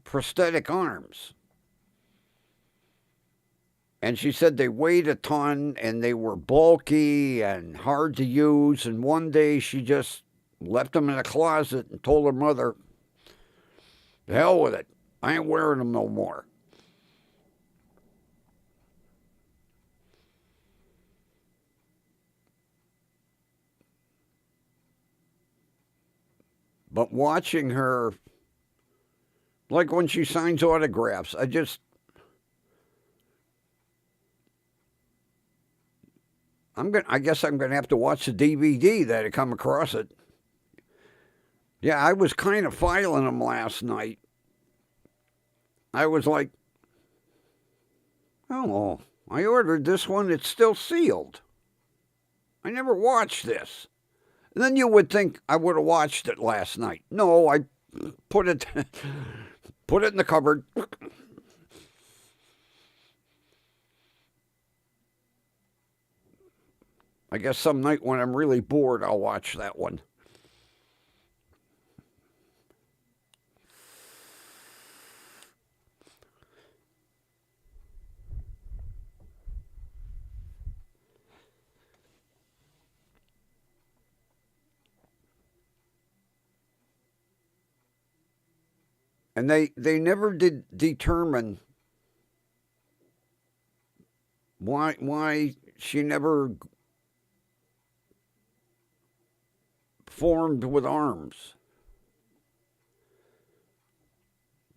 A: prosthetic arms. And she said they weighed a ton and they were bulky and hard to use. And one day she just left them in a closet and told her mother, "The hell with it. I ain't wearing them no more." But watching her, like when she signs autographs, I guess I'm gonna have to watch the DVD that I come across it. Yeah, I was kind of filing them last night. I was like, "Oh, I ordered this one. It's still sealed. I never watched this." And then you would think I would have watched it last night. No, I put it put it in the cupboard. I guess some night when I'm really bored, I'll watch that one. And they never did determine why she never formed with arms.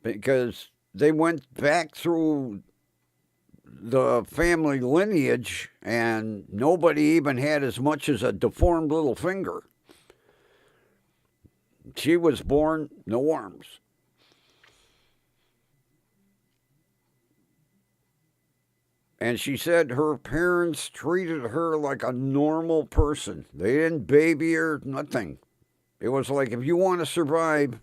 A: Because they went back through the family lineage and nobody even had as much as a deformed little finger. She was born no arms. And she said her parents treated her like a normal person. They didn't baby her, nothing. It was like, if you want to survive,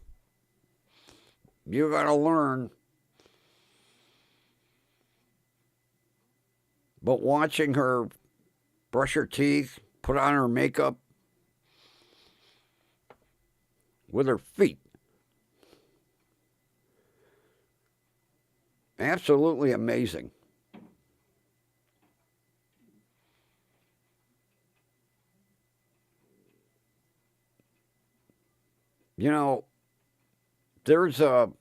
A: you got to learn. But watching her brush her teeth, put on her makeup with her feet, absolutely amazing. You know, there's a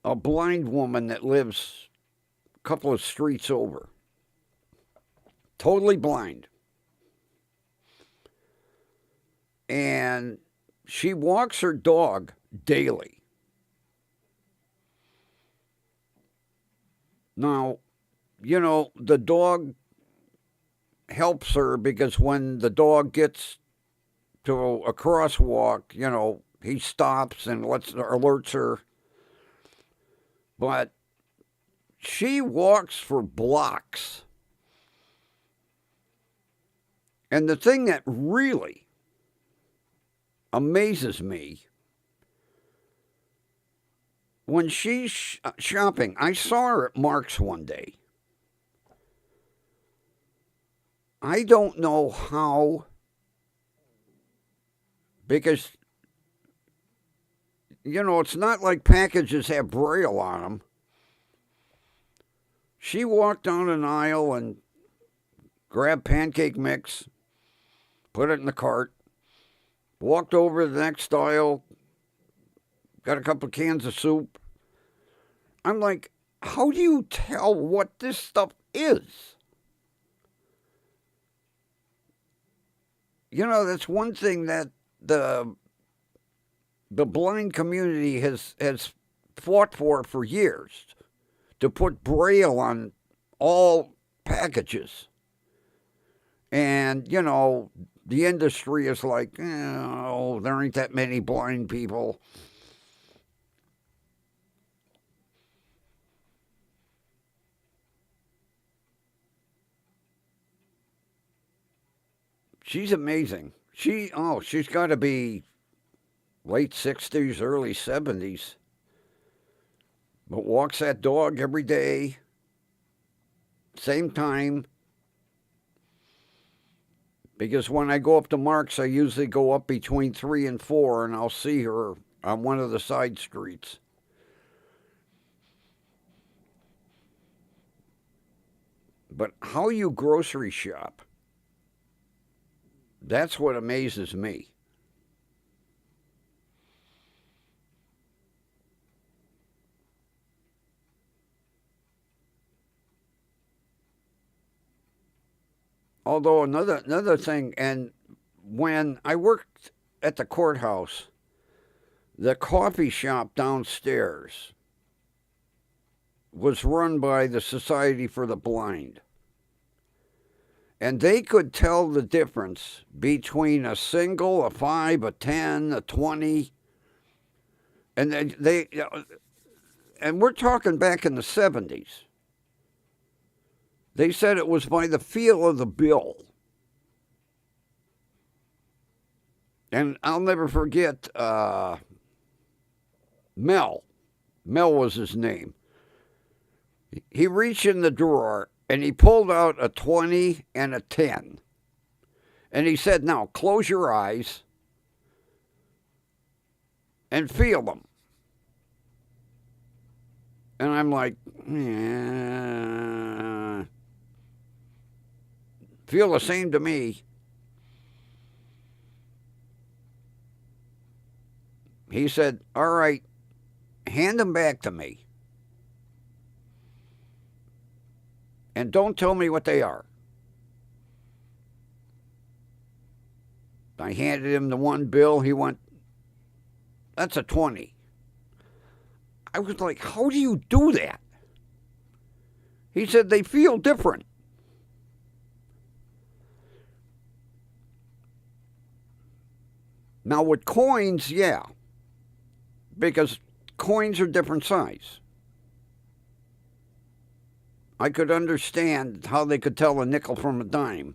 A: blind woman that lives a couple of streets over, totally blind. And she walks her dog daily. Now, the dog helps her because when the dog gets to a crosswalk, he stops and alerts her. But she walks for blocks. And the thing that really amazes me, when she's shopping, I saw her at Mark's one day. I don't know how, because, it's not like packages have Braille on them. She walked down an aisle and grabbed pancake mix, put it in the cart, walked over to the next aisle, got a couple of cans of soup. I'm like, how do you tell what this stuff is? That's one thing that the blind community has fought for years, to put Braille on all packages. And, the industry is like, there ain't that many blind people. She's amazing. She's got to be late 60s, early 70s. But walks that dog every day. same time. Because when I go up to Mark's, I usually go up between 3 and 4, and I'll see her on one of the side streets. But how you grocery shop, that's what amazes me. Although another thing, and when I worked at the courthouse, the coffee shop downstairs was run by the Society for the Blind. And they could tell the difference between a single, a 5, a 10, a 20. And and we're talking back in the 70s. They said it was by the feel of the bill. And I'll never forget Mel. Mel was his name. He reached in the drawer and he pulled out a 20 and a 10. And he said, now close your eyes and feel them. And I'm like, yeah. Feel the same to me. He said, all right, hand them back to me. And don't tell me what they are. I handed him the one bill. He went, that's a 20. I was like, how do you do that? He said, they feel different. Now with coins, yeah, because coins are different size. I could understand how they could tell a nickel from a dime.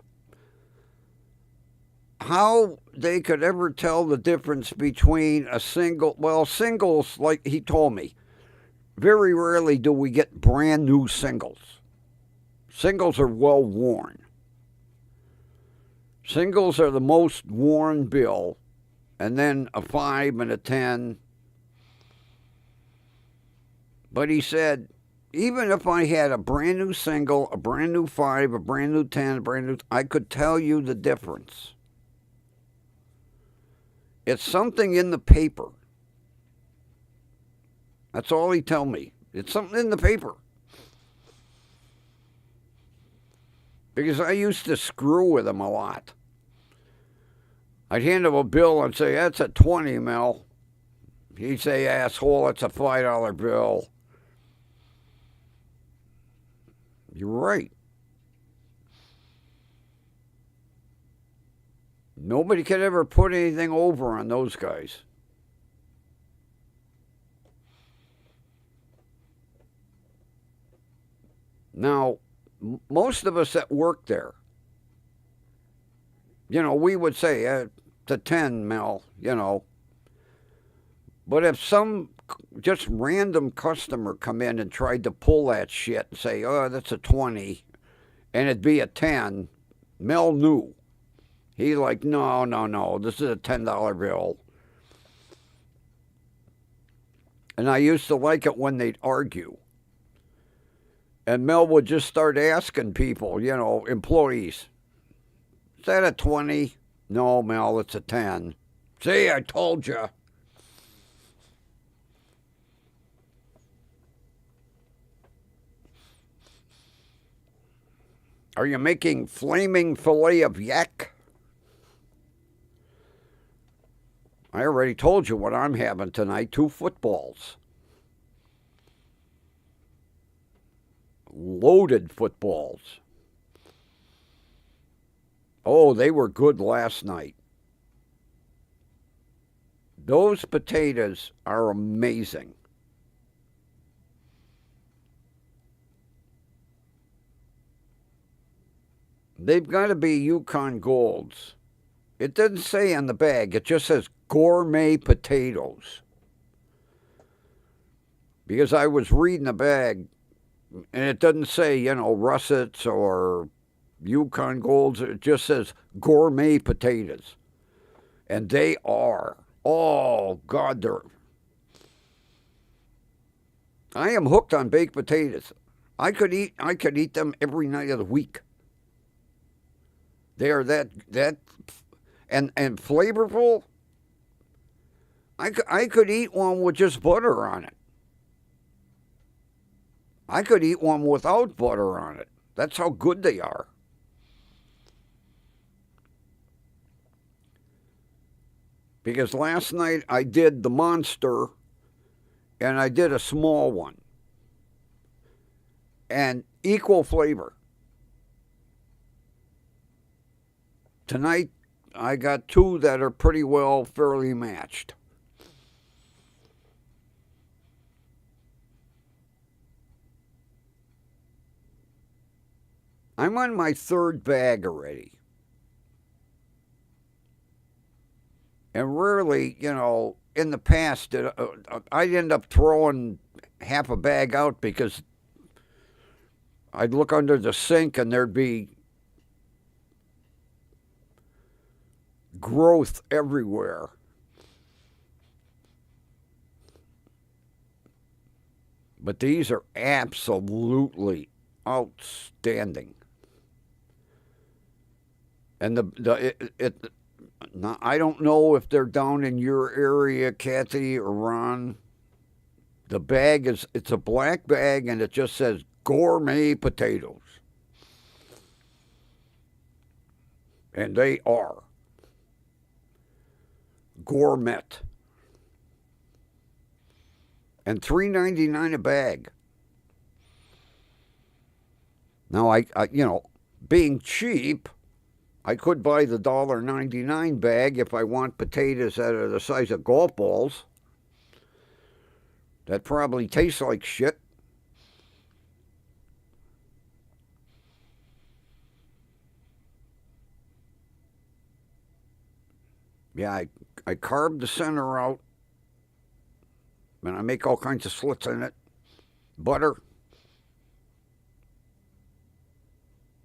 A: How they could ever tell the difference between a single, well, singles, like he told me, very rarely do we get brand new singles. Singles are well worn. Singles are the most worn bill, and then a 5 and a 10. But he said, even if I had a brand new single, a brand new 5, a brand new 10, a brand new, I could tell you the difference. It's something in the paper. That's all he told me. It's something in the paper. Because I used to screw with him a lot. I'd hand him a bill and say, that's a 20, Mel. He'd say, asshole, that's a $5 bill. You're right. Nobody could ever put anything over on those guys. Now, most of us that work there, we would say, it's a 10, Mel, But if some just random customer come in and tried to pull that shit and say, oh, that's a 20, and it'd be a 10, Mel knew. He's like, no, this is a $10 bill. And I used to like it when they'd argue. And Mel would just start asking people, employees, is that a 20? No, Mel, it's a 10. See, I told you. Are you making flaming fillet of yak? I already told you what I'm having tonight, 2 footballs. Loaded footballs. Oh, they were good last night. Those potatoes are amazing. They've got to be Yukon Golds. It doesn't say on the bag. It just says gourmet potatoes. Because I was reading the bag, And it doesn't say, russets or Yukon Golds. It just says gourmet potatoes. And they are. Oh, God, I am hooked on baked potatoes. I could eat them every night of the week. They are that and flavorful. I could eat one with just butter on it. I could eat one without butter on it. That's how good they are. Because last night I did the monster and I did a small one. And equal flavor. Tonight I got two that are pretty well fairly matched. I'm on my third bag already. And rarely, in the past, I'd end up throwing half a bag out because I'd look under the sink and there'd be growth everywhere. But these are absolutely outstanding. And now, I don't know if they're down in your area, Kathy or Ron. The bag it's a black bag and it just says gourmet potatoes. And they are gourmet. And $3.99 a bag. Now I being cheap, I could buy the $1.99 bag if I want potatoes that are the size of golf balls. That probably tastes like shit. Yeah, I carved the center out, and I make all kinds of slits in it. Butter,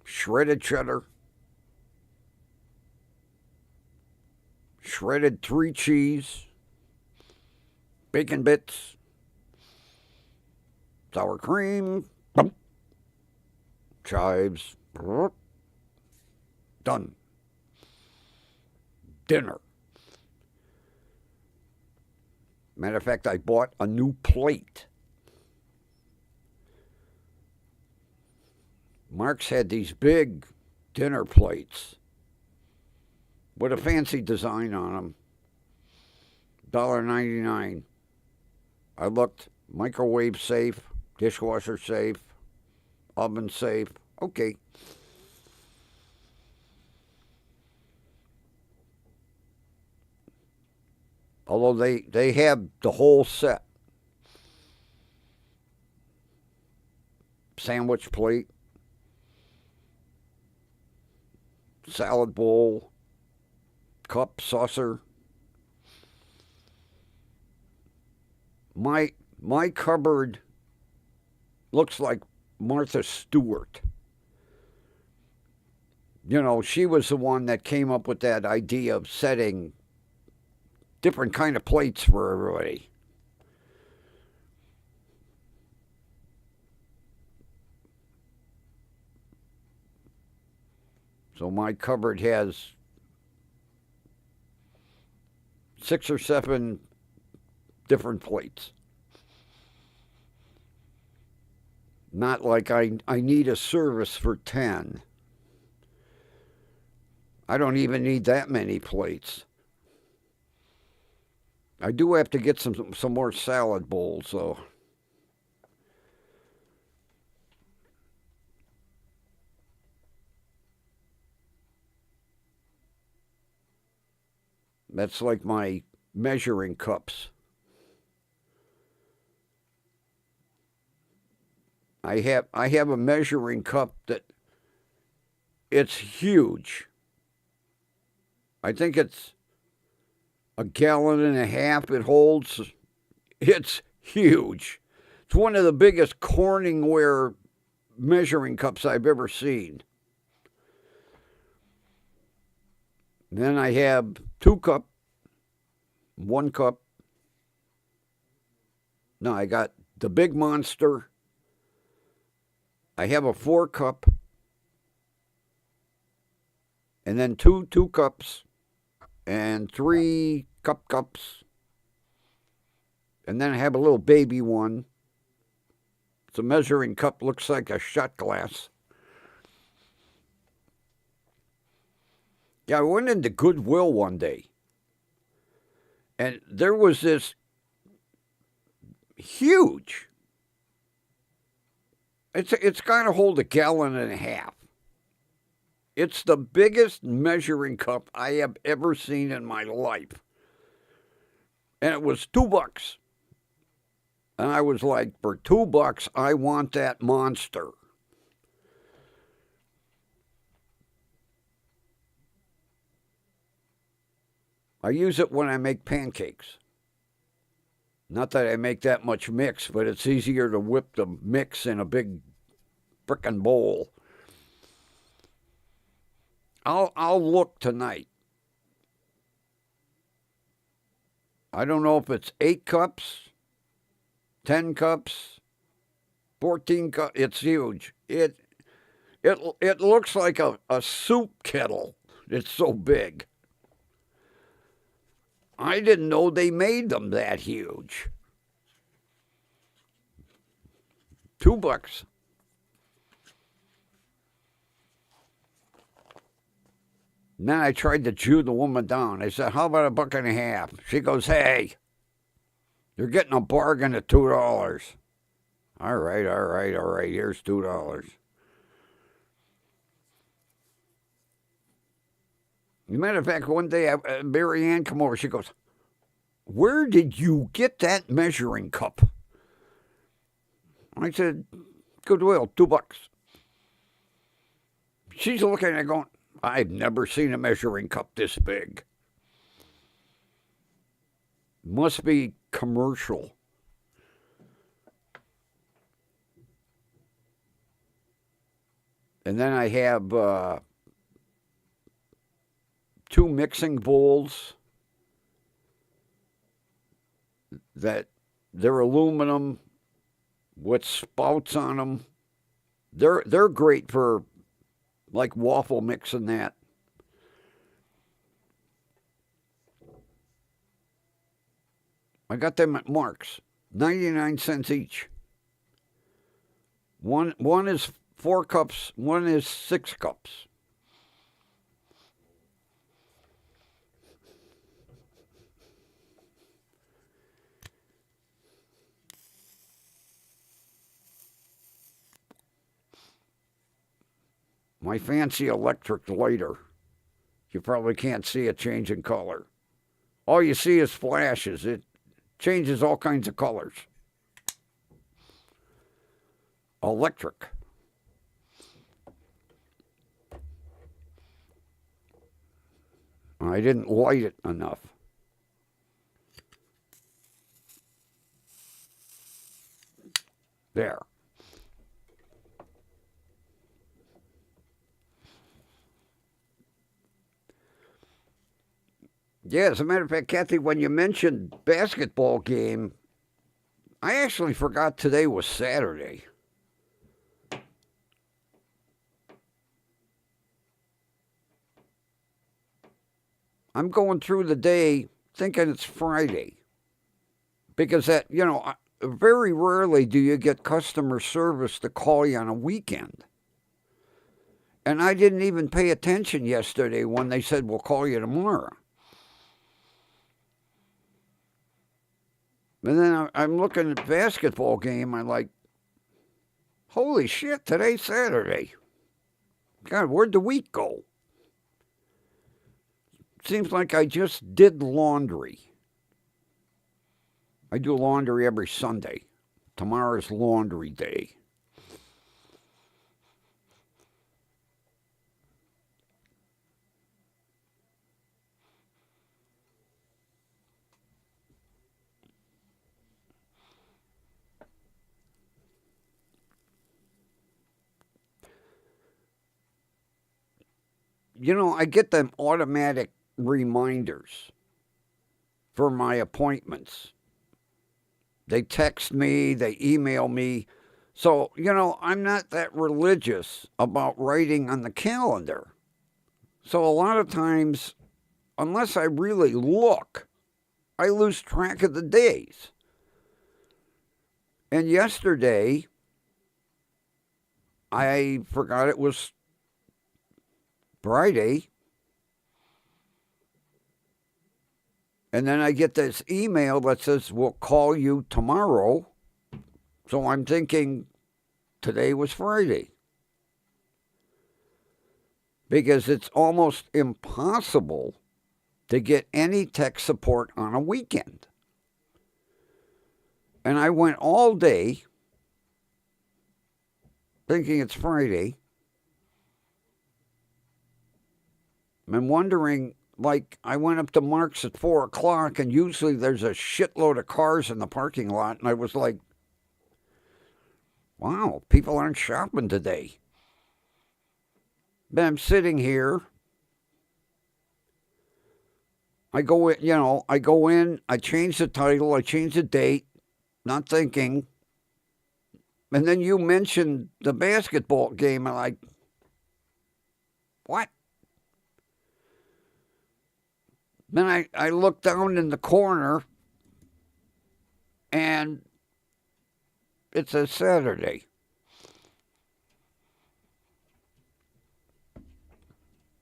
A: shredded cheddar, shredded 3 cheese, bacon bits, sour cream, chives, done. Dinner. Matter of fact, I bought a new plate. Mark's had these big dinner plates with a fancy design on them. $1.99. I looked, microwave safe, dishwasher safe, oven safe. Okay. Although they have the whole set. Sandwich plate, salad bowl, cup, saucer. My cupboard looks like Martha Stewart. She was the one that came up with that idea of setting different kind of plates for everybody. So my cupboard has 6 or 7 different plates. Not like I need a service for 10. I don't even need that many plates. I do have to get some more salad bowls, though. That's like my measuring cups. I have a measuring cup that it's huge. I think it's a gallon and a half it holds. It's huge. It's one of the biggest Corningware measuring cups I've ever seen. Then I have 2 cup, 1 cup. No, I got the big monster. I have a 4 cup. And then 2 cups. And 3 cups. And then I have a little baby one. It's a measuring cup, looks like a shot glass. Yeah, I went into Goodwill one day. And there was this huge. It's got to hold 1.5 gallons. It's the biggest measuring cup I have ever seen in my life. And it was $2. And I was like, for $2, I want that monster. I use it when I make pancakes. Not that I make that much mix, but it's easier to whip the mix in a big frickin' bowl. I'll look tonight. I don't know if it's 8 cups, 10 cups, 14 cups. It's huge. It looks like a soup kettle. It's so big. I didn't know they made them that huge. $2. And then I tried to Jew the woman down. I said, how about $1.50? She goes, hey, you're getting a bargain at $2. All right. Here's $2. As a matter of fact, one day, Mary Ann come over. She goes, where did you get that measuring cup? I said, Goodwill, $2. She's looking at it going, I've never seen a measuring cup this big. Must be commercial. And then I have 2 mixing bowls that they're aluminum with spouts on them. They're great for like waffle mix and that. I got them at Mark's, 99 cents each. One is 4 cups, one is 6 cups. My fancy electric lighter. You probably can't see it changing color. All you see is flashes. It changes all kinds of colors. Electric. I didn't light it enough. There. Yeah, as a matter of fact, Kathy, when you mentioned basketball game, I actually forgot today was Saturday. I'm going through the day thinking it's Friday. Because that, very rarely do you get customer service to call you on a weekend. And I didn't even pay attention yesterday when they said, we'll call you tomorrow. And then I'm looking at the basketball game. I'm like, holy shit, today's Saturday. God, where'd the week go? Seems like I just did laundry. I do laundry every Sunday. Tomorrow's laundry day. I get them automatic reminders for my appointments. They text me, they email me. So, I'm not that religious about writing on the calendar. So a lot of times, unless I really look, I lose track of the days. And yesterday, I forgot it was Friday. And then I get this email that says, we'll call you tomorrow. So I'm thinking today was Friday. Because it's almost impossible to get any tech support on a weekend. And I went all day thinking it's Friday. I'm wondering, I went up to Mark's at 4 o'clock, and usually there's a shitload of cars in the parking lot, and I was like, wow, people aren't shopping today. But I'm sitting here. I go in, I change the title, I change the date, not thinking. And then you mentioned the basketball game, and I'm like, what? Then I look down in the corner, and it's a Saturday.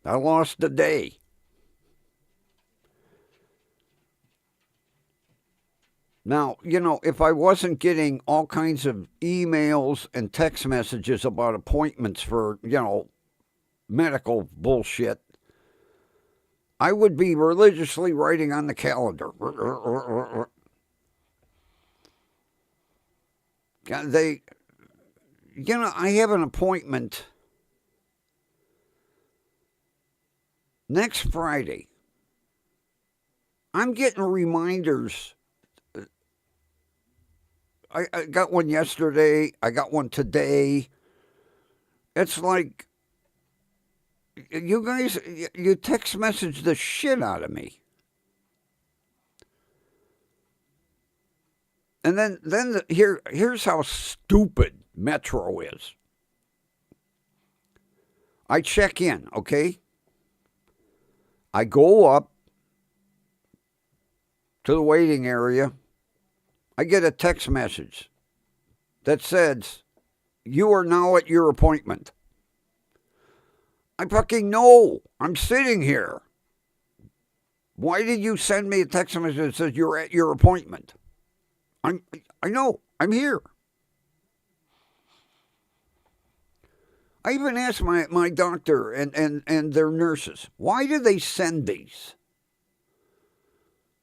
A: I lost the day. Now, if I wasn't getting all kinds of emails and text messages about appointments for, medical bullshit, I would be religiously writing on the calendar. I have an appointment next Friday. I'm getting reminders. I got one yesterday. I got one today. It's like, you guys, you text message the shit out of me. And then here's how stupid Metro is. I check in, okay? I go up to the waiting area. I get a text message that says, you are now at your appointment. I fucking know. I'm sitting here. Why did you send me a text message that says you're at your appointment? I know. I'm here. I even asked my doctor and their nurses, why do they send these?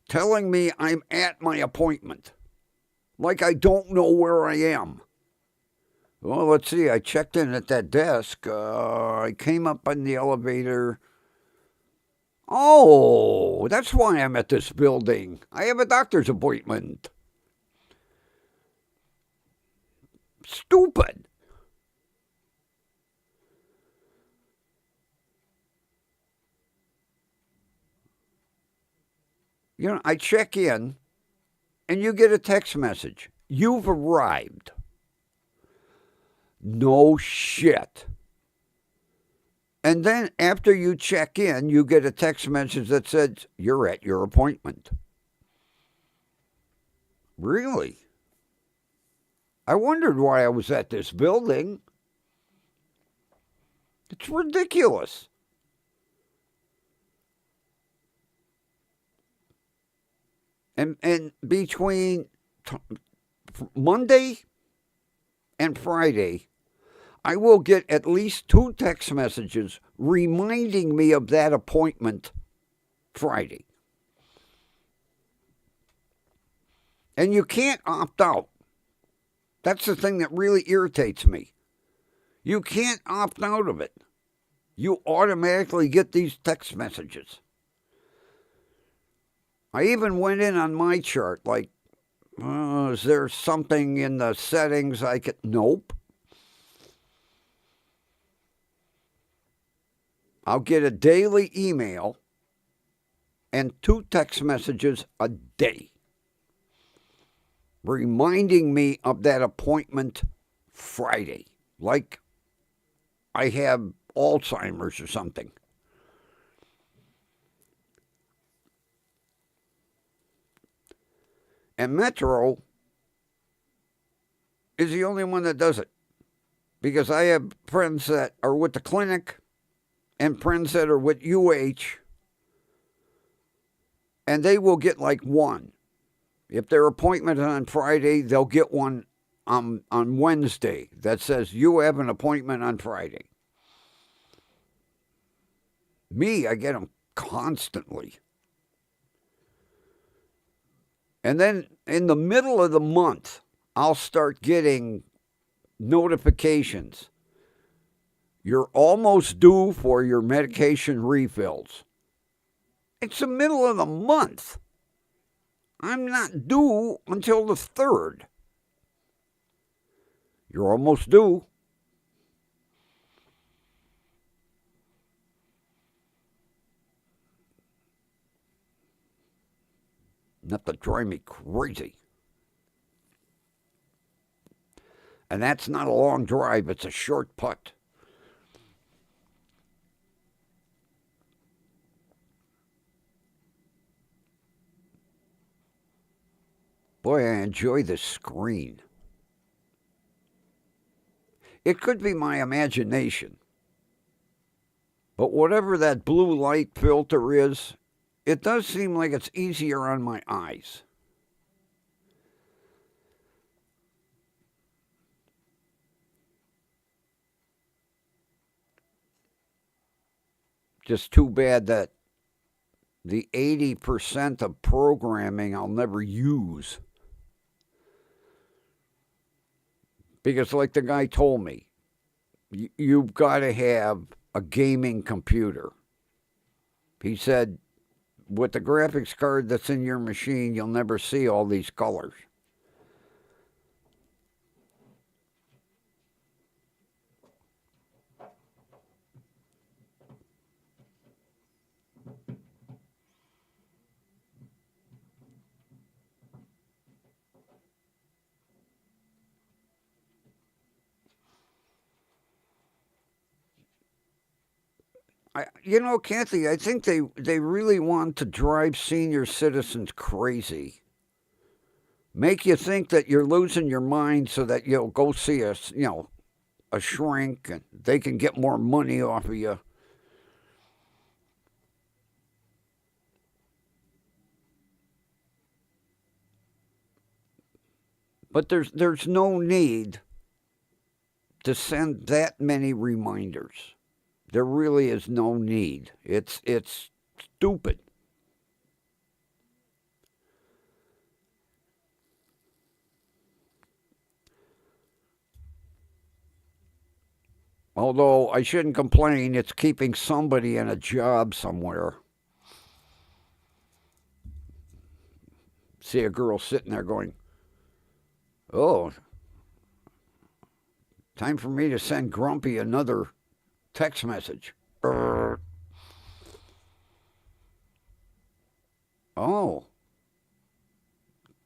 A: Telling me I'm at my appointment. Like I don't know where I am. Well, let's see. I checked in at that desk. I came up in the elevator. Oh, that's why I'm at this building. I have a doctor's appointment. Stupid. I check in, and you get a text message. You've arrived. No shit. And then after you check in, you get a text message that says, you're at your appointment. Really? I wondered why I was at this building. It's ridiculous. And between Monday and Friday, I will get at least 2 text messages reminding me of that appointment Friday. And you can't opt out. That's the thing that really irritates me. You can't opt out of it. You automatically get these text messages. I even went in on my chart, like, is there something in the settings I could... Nope. I'll get a daily email and 2 text messages a day reminding me of that appointment Friday, like I have Alzheimer's or something. And Metro is the only one that does it, because I have friends that are with the clinic and friends that are with UH, and they will get like one. If their appointment is on Friday, they'll get one on Wednesday that says, you have an appointment on Friday. Me, I get them constantly. And then in the middle of the month, I'll start getting notifications. You're almost due for your medication refills. It's the middle of the month. I'm not due until the 3rd. You're almost due. Enough to drive me crazy. And that's not a long drive, it's a short putt. Boy, I enjoy this screen. It could be my imagination, but whatever that blue light filter is, it does seem like it's easier on my eyes. Just too bad that the 80% of programming I'll never use. Because like the guy told me, you've got to have a gaming computer. He said, with the graphics card that's in your machine, you'll never see all these colors. Kathy, I think they really want to drive senior citizens crazy. Make you think that you're losing your mind so that you'll go see a shrink and they can get more money off of you. But there's no need to send that many reminders. There really is no need. It's stupid. Although I shouldn't complain, it's keeping somebody in a job somewhere. See a girl sitting there going, oh, time for me to send Grumpy another text message. Oh.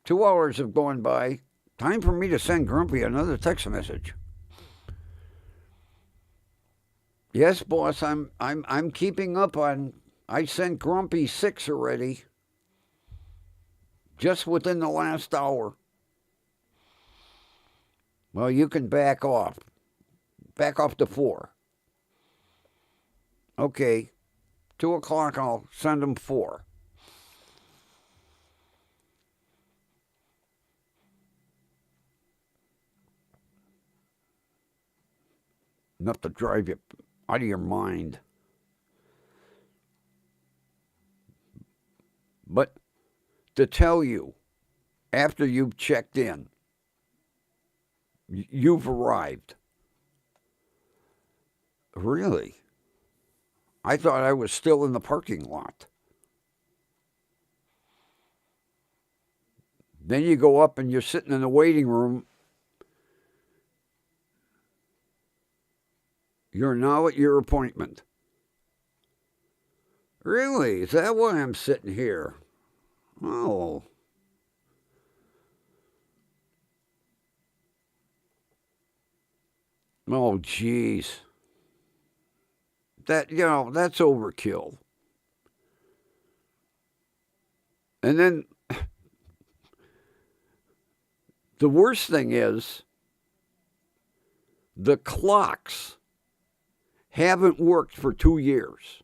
A: 2 hours have gone by. Time for me to send Grumpy another text message. Yes, boss, I'm keeping up on. I sent Grumpy 6 already. Just within the last hour. Well, you can back off. Back off to 4. Okay, 2 o'clock, I'll send them 4. Enough to drive you out of your mind. But to tell you, after you've checked in, you've arrived. Really? I thought I was still in the parking lot. Then you go up and you're sitting in the waiting room. You're now at your appointment. Really? Is that why I'm sitting here? Oh. Oh, jeez. That's overkill. And then the worst thing is the clocks haven't worked for 2 years.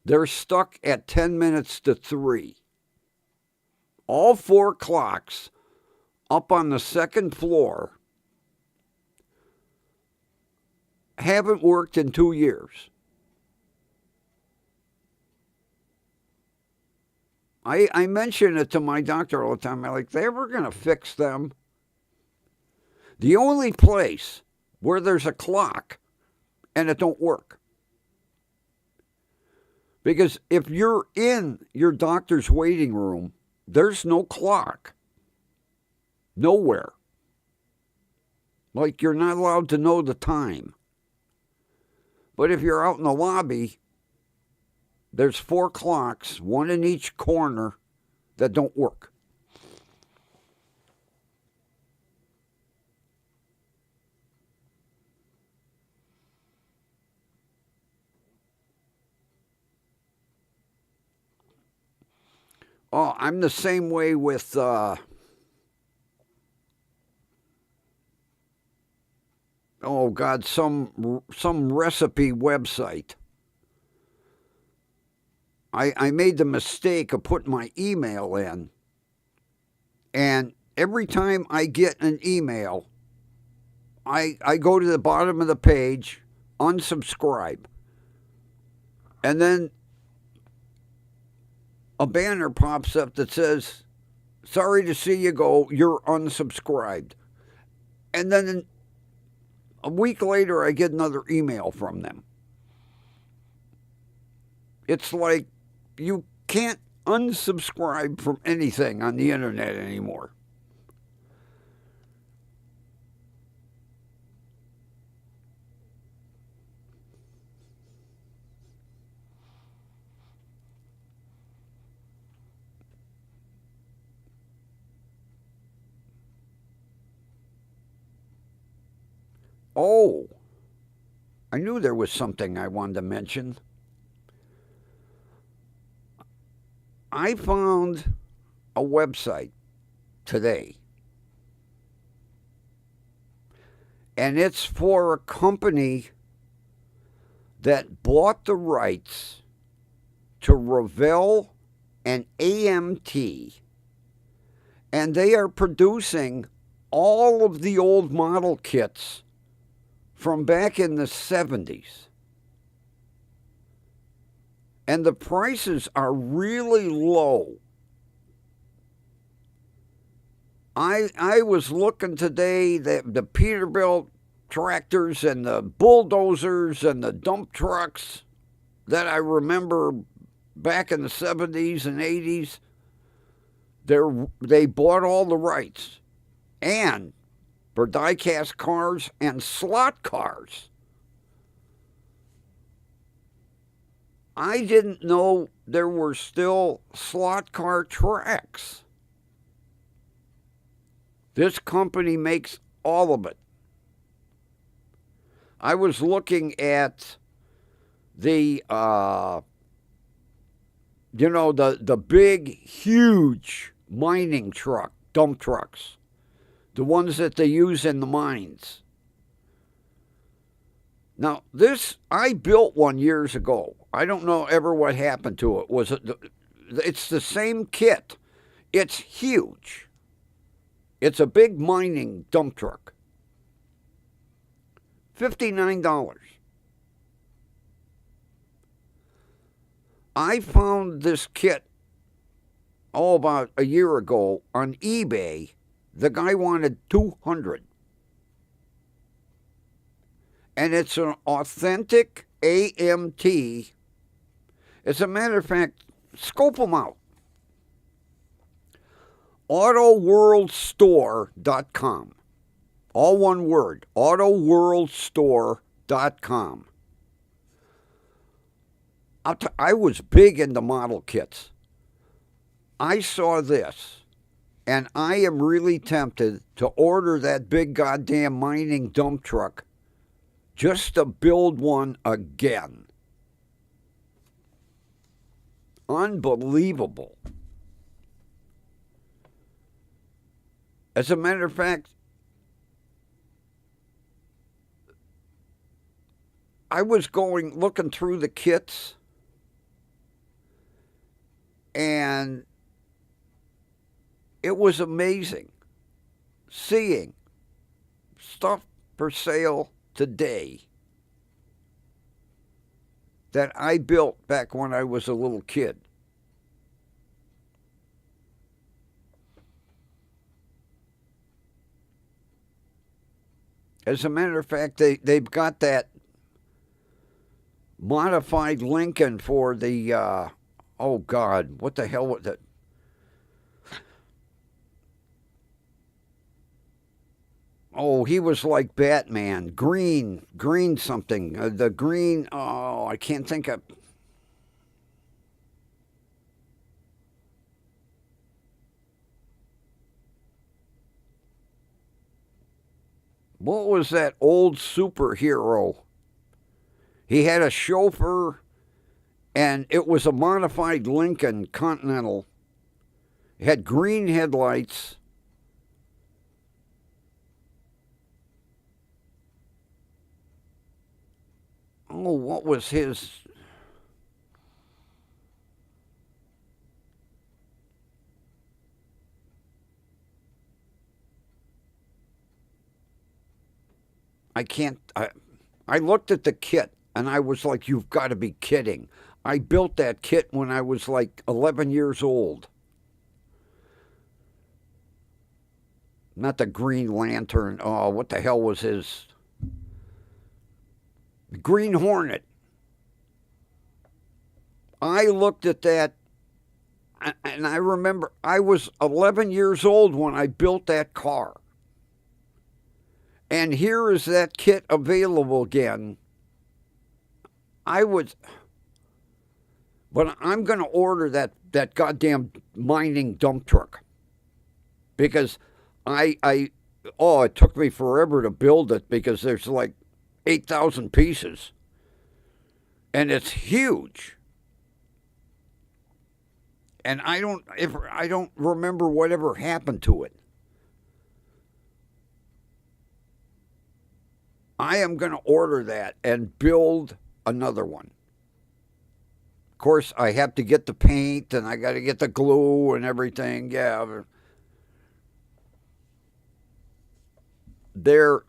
A: They're stuck at 10 minutes to 3. All 4 clocks up on the second floor haven't worked in 2 years. I mention it to my doctor all the time. I'm like, they ever going to fix them? The only place where there's a clock and it don't work. Because if you're in your doctor's waiting room, there's no clock. Nowhere. Like you're not allowed to know the time. But if you're out in the lobby, there's 4 clocks, one in each corner, that don't work. Oh, I'm the same way with oh God, some recipe website. I made the mistake of putting my email in, and every time I get an email, I go to the bottom of the page, unsubscribe, and then a banner pops up that says, sorry to see you go, you're unsubscribed. And then a week later, I get another email from them. It's like you can't unsubscribe from anything on the internet anymore. Oh, I knew there was something I wanted to mention. I found a website today, and it's for a company that bought the rights to Revell and AMT, and they are producing all of the old model kits from back in the 70s. And the prices are really low. I was looking today, the Peterbilt tractors and the bulldozers and the dump trucks that I remember back in the 70s and 80s, they bought all the rights. And for die-cast cars and slot cars. I didn't know there were still slot car tracks. This company makes all of it. I was looking at the the big, huge mining truck, dump trucks, the ones that they use in the mines. Now, this, I built one years ago. I don't know ever what happened to it. It's the same kit. It's huge. It's a big mining dump truck. $59. I found this kit, about a year ago on eBay. The guy wanted $200. And it's an authentic AMT. As a matter of fact, scope them out. AutoWorldStore.com. All one word. AutoWorldStore.com. I was big into model kits. I saw this, and I am really tempted to order that big goddamn mining dump truck just to build one again. Unbelievable. As a matter of fact, I was looking through the kits, and it was amazing seeing stuff for sale today that I built back when I was a little kid. As a matter of fact, they've got that modified Lincoln for the, oh God, what the hell was it? Oh, he was like Batman. Green something. The green, oh, I can't think of. What was that old superhero? He had a chauffeur, and it was a modified Lincoln Continental. It had green headlights. Oh, what was his? I can't. I looked at the kit and I was like, you've got to be kidding. I built that kit when I was like 11 years old. Not the Green Lantern. Oh, what the hell was his? Green Hornet. I looked at that and I remember I was 11 years old when I built that car. And here is that kit available again. But I'm going to order that goddamn mining dump truck. Because it took me forever to build it because there's like 8,000 pieces. And it's huge. And I don't remember whatever happened to it. I am going to order that and build another one. Of course, I have to get the paint and I got to get the glue and everything. Yeah. They're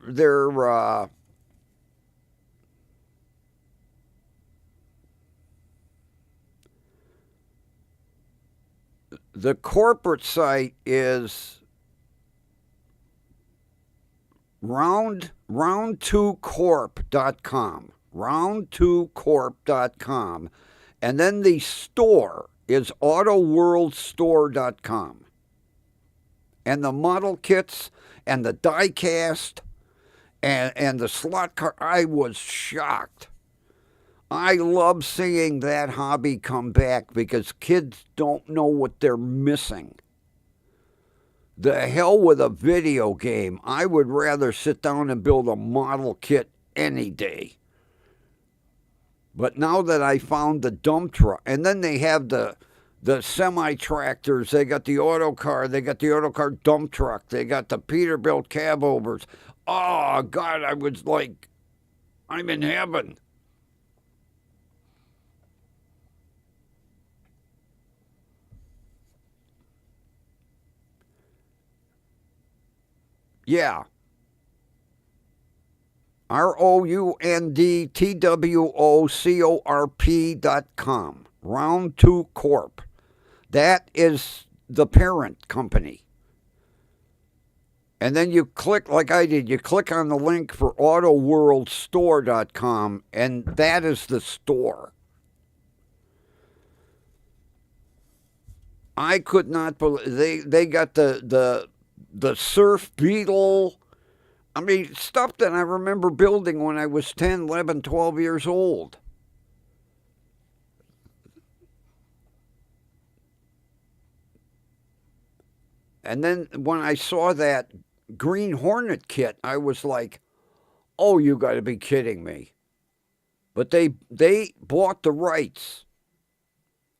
A: the corporate site is round2corp.com. round2corp.com. And then the store is autoworldstore.com. And the model kits and the die cast and the slot car, I was shocked. I love seeing that hobby come back because kids don't know what they're missing. The hell with a video game. I would rather sit down and build a model kit any day. But now that I found the dump truck, and then they have the semi-tractors, they got the auto car, they got the auto car dump truck, they got the Peterbilt cab overs. Oh, God, I was like, I'm in heaven. Yeah. roundtwocorp.com. Round2Corp. That is the parent company. And then you click, like I did, you click on the link for autoworldstore.com, and that is the store. I could not believe they got the Surf Beetle. I mean, stuff that I remember building when I was 10, 11, 12 years old. And then when I saw that Green Hornet kit, I was like, oh, you got to be kidding me. But they bought the rights,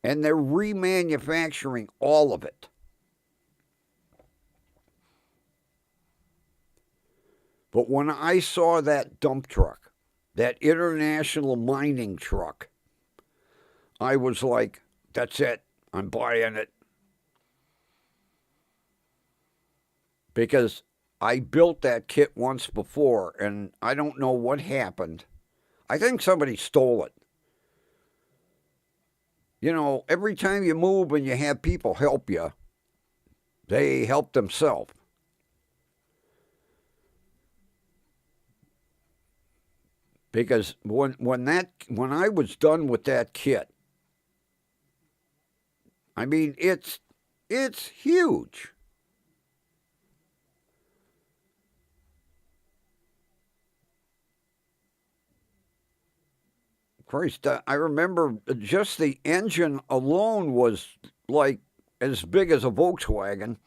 A: and they're remanufacturing all of it. But when I saw that dump truck, that international mining truck, I was like, that's it. I'm buying it. Because I built that kit once before, and I don't know what happened. I think somebody stole it. You know, every time you move and you have people help you, they help themselves. Because when I was done with that kit, I mean it's huge. Christ, I remember just the engine alone was like as big as a Volkswagen,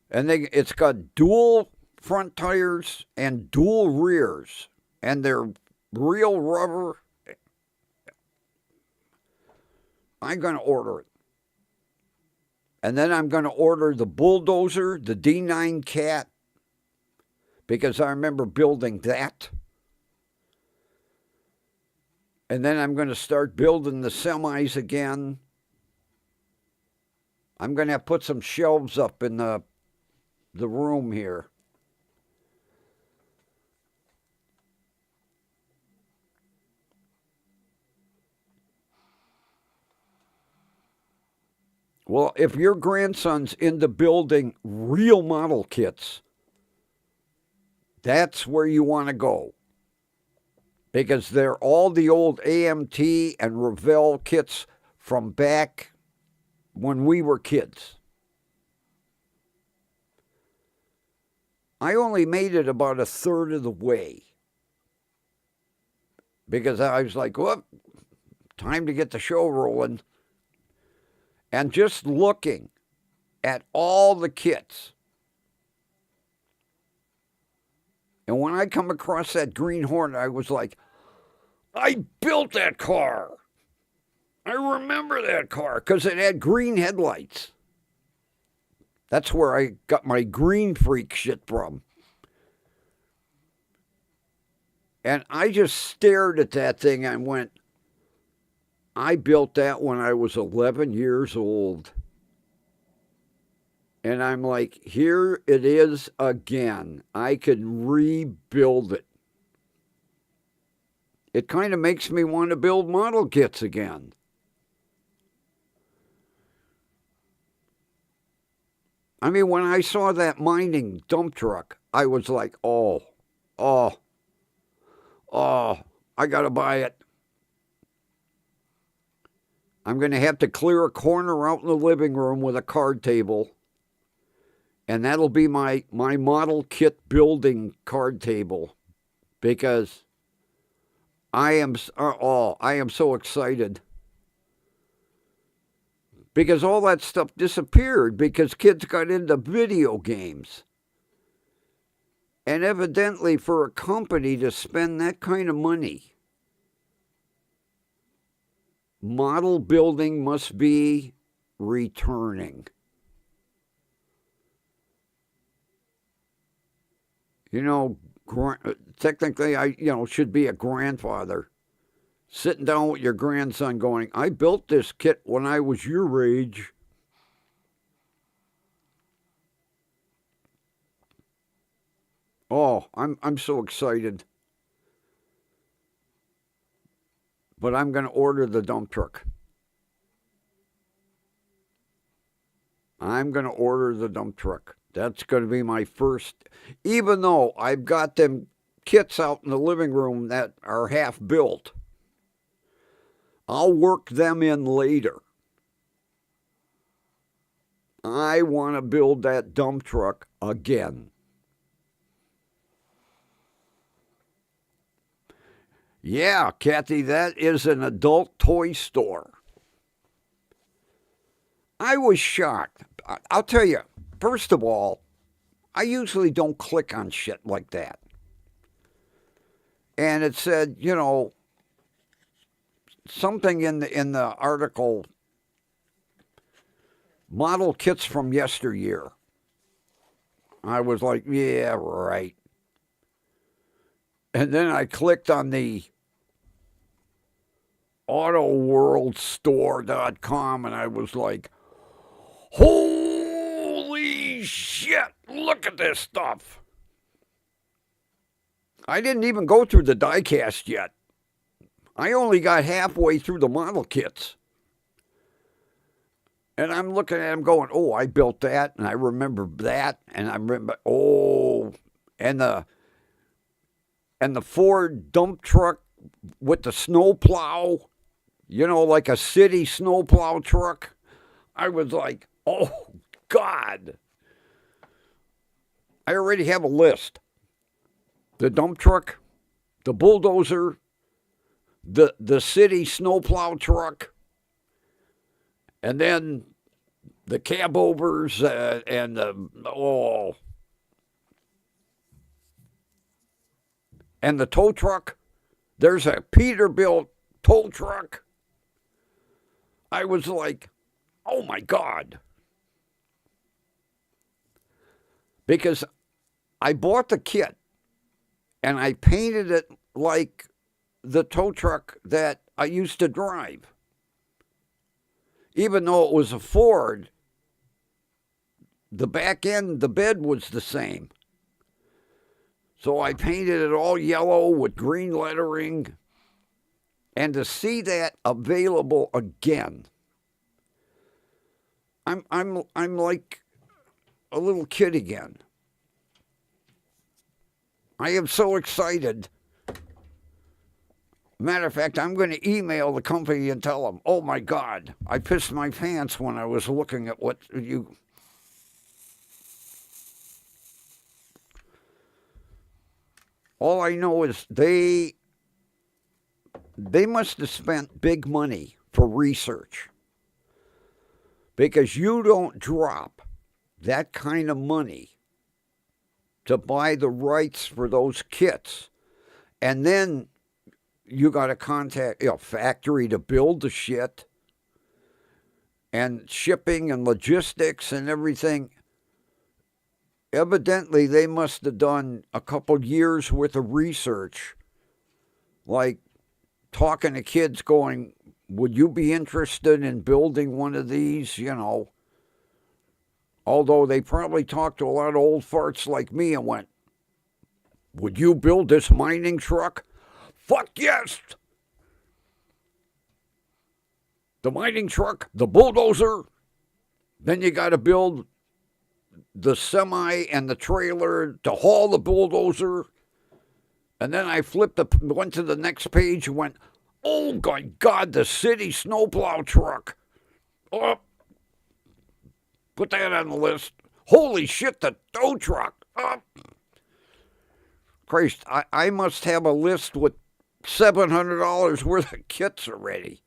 A: and it's got dual front tires and dual rears, and they're real rubber. I'm going to order it. And then I'm going to order the bulldozer, the D9 Cat, because I remember building that. And then I'm going to start building the semis again. I'm going to have to put some shelves up in the room here. Well, if your grandson's into building real model kits, that's where you want to go. Because they're all the old AMT and Revell kits from back when we were kids. I only made it about a third of the way. Because I was like, well, time to get the show rolling. And just looking at all the kits. And when I come across that Green Hornet, I was like, I built that car. I remember that car because it had green headlights. That's where I got my green freak shit from. And I just stared at that thing and went, I built that when I was 11 years old. And I'm like, here it is again. I can rebuild it. It kind of makes me want to build model kits again. I mean, when I saw that mining dump truck, I was like, oh, I got to buy it. I'm going to have to clear a corner out in the living room with a card table. And that'll be my model kit building card table. Because I am so excited. Because all that stuff disappeared because kids got into video games. And evidently for a company to spend that kind of money, model building must be returning. You know, technically I should be a grandfather. Sitting down with your grandson going, I built this kit when I was your age. Oh, I'm so excited. But I'm going to order the dump truck. I'm going to order the dump truck. That's going to be my first, even though I've got them kits out in the living room that are half built. I'll work them in later. I want to build that dump truck again. Yeah, Kathy, that is an adult toy store. I was shocked. I'll tell you, first of all, I usually don't click on shit like that. And it said, something in the article, model kits from yesteryear. I was like, yeah, right. And then I clicked on the autoworldstore.com and I was like, holy shit, look at this stuff. I didn't even go through the diecast yet. I only got halfway through the model kits. And I'm looking at them going, oh, I built that, and I remember that, and I remember, and the Ford dump truck with the snowplow, like a city snowplow truck. I was like, oh, God. I already have a list. The dump truck, the bulldozer, the city snowplow truck, and then the cab overs and the tow truck. There's a Peterbilt tow truck. I was like, oh my God. Because I bought the kit and I painted it like the tow truck that I used to drive. Even though it was a Ford, the back end, the bed was the same. So I painted it all yellow with green lettering. And to see that available again, I'm like a little kid again. I am so excited. Matter of fact, I'm going to email the company and tell them, oh my God, I pissed my pants when I was looking at what you... All I know is they must have spent big money for research. Because you don't drop that kind of money to buy the rights for those kits. And then you got to contact a factory to build the shit. And shipping and logistics and everything. Evidently, they must have done a couple years worth of research. Like talking to kids going, would you be interested in building one of these, Although they probably talked to a lot of old farts like me and went, would you build this mining truck? Fuck yes! The mining truck, the bulldozer. Then you got to build the semi and the trailer to haul the bulldozer. And then I went to the next page and went, oh my God, the city snowplow truck. Oh, put that on the list. Holy shit, the tow truck. Oh. Christ, I must have a list with $700 worth of kits already.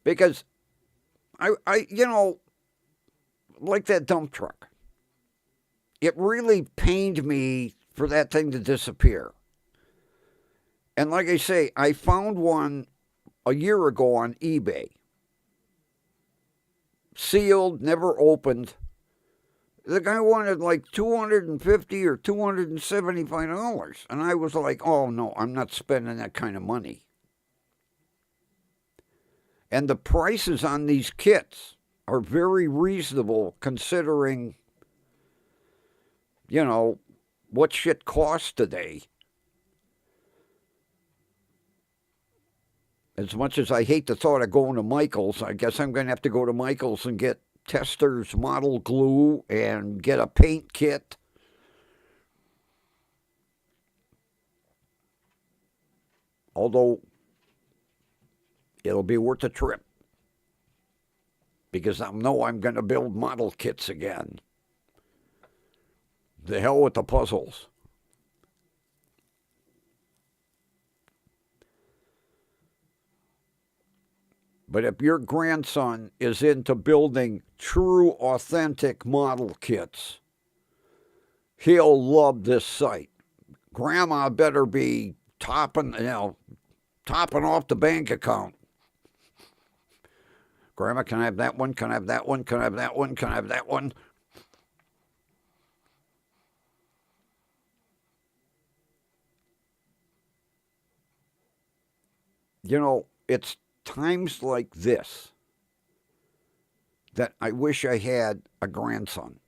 A: Because I like that dump truck. It really pained me for that thing to disappear. And like I say, I found one a year ago on eBay. Sealed, never opened. The guy wanted like $250 or $275. And I was like, oh no, I'm not spending that kind of money. And the prices on these kits are very reasonable considering, what shit costs today. As much as I hate the thought of going to Michael's, I guess I'm going to have to go to Michael's and get Tester's model glue and get a paint kit. Although it'll be worth the trip because I know I'm going to build model kits again. The hell with the puzzles. But if your grandson is into building true, authentic model kits, he'll love this site. Grandma better be topping off the bank account. Grandma, can I have that one? Can I have that one? Can I have that one? Can I have that one? It's times like this that I wish I had a grandson.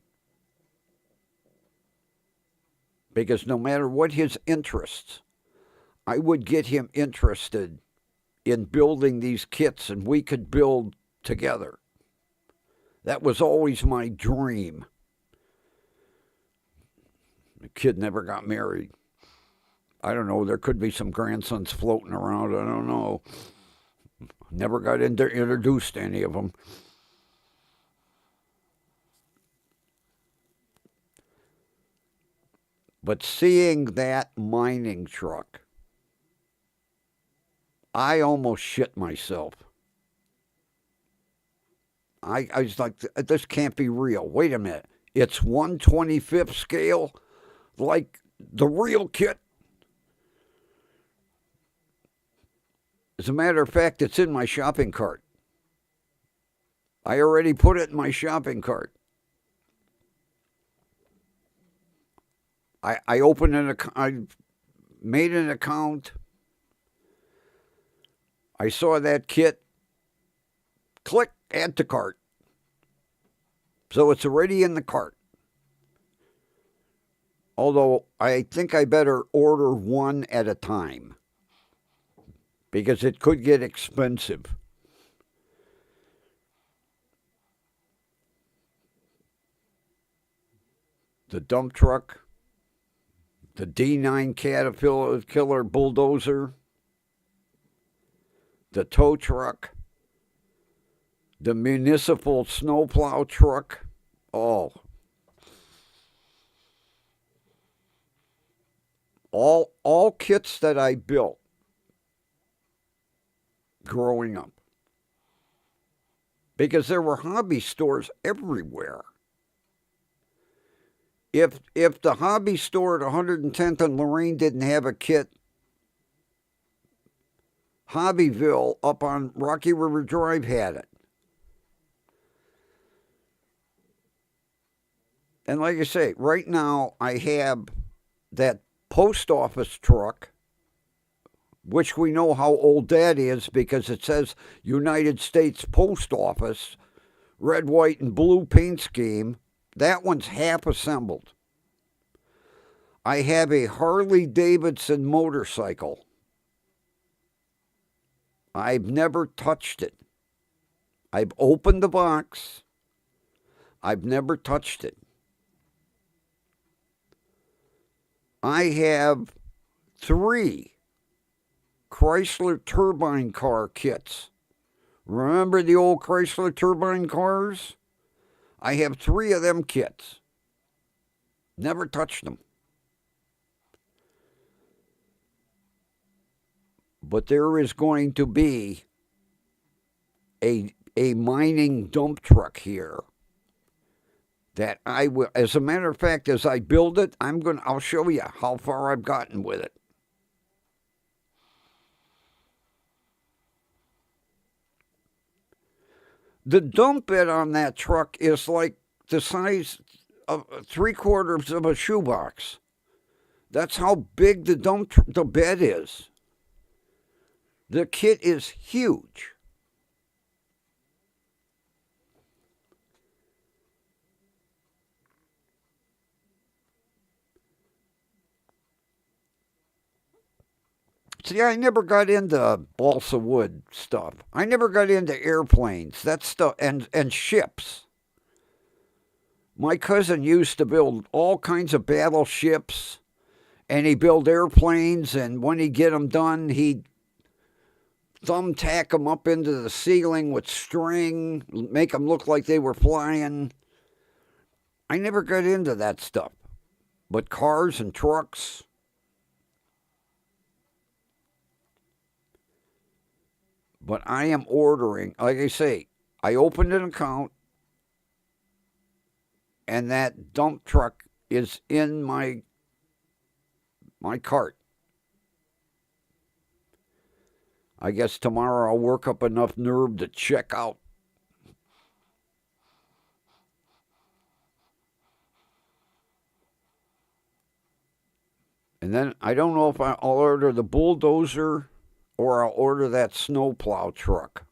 A: Because no matter what his interests, I would get him interested in building these kits and we could build together. That was always my dream. The kid never got married. I don't know, there could be some grandsons floating around, I don't know. Never got introduced to any of them. But seeing that mining truck, I almost shit myself. I was like, this can't be real. Wait a minute. It's 1/25th scale, like the real kit. As a matter of fact, it's in my shopping cart. I already put it in my shopping cart. I opened an account. I made an account. I saw that kit. Click, add to cart. So it's already in the cart. Although I think I better order one at a time, because it could get expensive. The dump truck, the D9 Caterpillar bulldozer, the tow truck, the municipal snowplow truck. Oh. All kits that I built growing up. Because there were hobby stores everywhere. If the hobby store at 110th and Lorraine didn't have a kit, Hobbyville up on Rocky River Drive had it. And like I say, right now I have that post office truck, which we know how old that is because it says United States Post Office, red, white, and blue paint scheme. That one's half assembled. I have a Harley Davidson motorcycle. I've never touched it. I've opened the box. I've never touched it. I have 3 Chrysler turbine car kits. Remember the old Chrysler turbine cars? I have 3 of them kits. Never touched them. But there is going to be a mining dump truck here that I will, as a matter of fact, as I build it, I'll show you how far I've gotten with it. The dump bed on that truck is like the size of 3/4 of a shoebox. That's how big the bed is. The kit is huge. See, I never got into balsa wood stuff. I never got into airplanes, that stuff, and ships. My cousin used to build all kinds of battleships, and he built airplanes, and when he'd get them done, he'd thumbtack them up into the ceiling with string, make them look like they were flying. I never got into that stuff. But cars and trucks, But I am ordering, like I say, I opened an account and that dump truck is in my cart. I guess tomorrow I'll work up enough nerve to check out. And then I don't know if I'll order the bulldozer or I'll order that snowplow truck.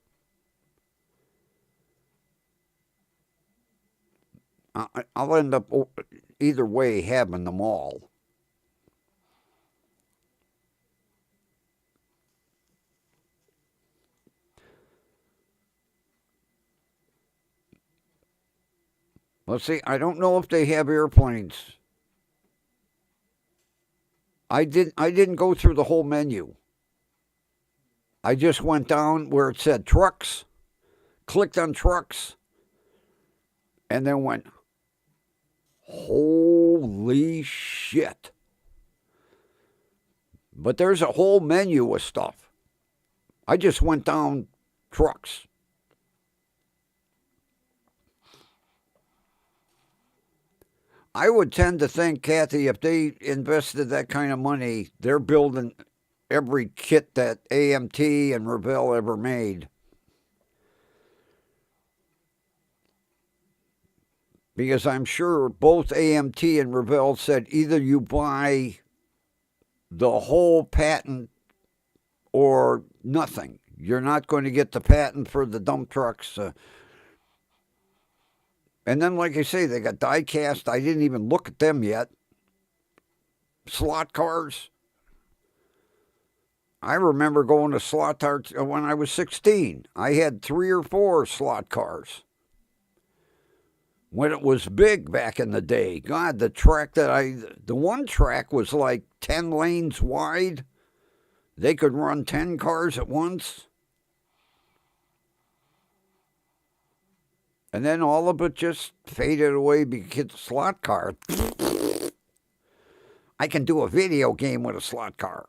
A: I'll end up either way having them all. Let's see, I don't know if they have airplanes. I didn't go through the whole menu. I just went down where it said trucks, clicked on trucks, and then went, holy shit. But there's a whole menu of stuff. I just went down trucks. I would tend to think, Kathy, if they invested that kind of money, they're building every kit that AMT and Revell ever made. Because I'm sure both AMT and Revell said either you buy the whole patent or nothing. You're not going to get the patent for the dump trucks. And then, like I say, they got die cast. I didn't even look at them yet. Slot cars. I remember going to slot cars when I was 16. I had 3 or 4 slot cars. When it was big back in the day. God, the one track was like 10 lanes wide. They could run 10 cars at once. And then all of it just faded away because it's a slot car. I can do a video game with a slot car.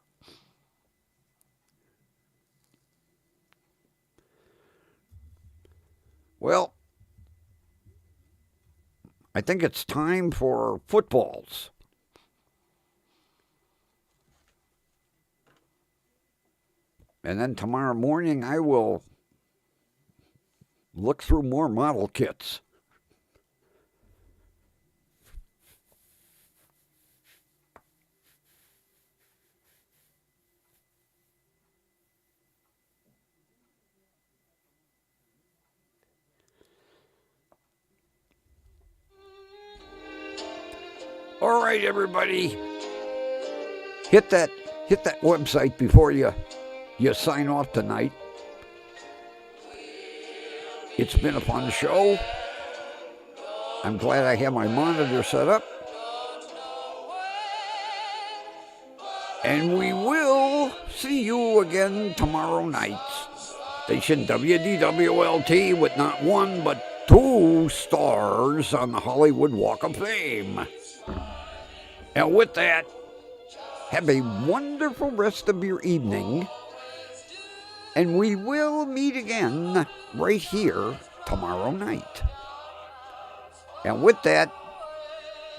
A: Well, I think it's time for footballs. And then tomorrow morning I will look through more model kits. All right, everybody. Hit that website before you sign off tonight. It's been a fun show. I'm glad I have my monitor set up. And we will see you again tomorrow night. Station WDWLT with not 1 but 2 stars on the Hollywood Walk of Fame. And with that, have a wonderful rest of your evening. And we will meet again right here tomorrow night. And with that,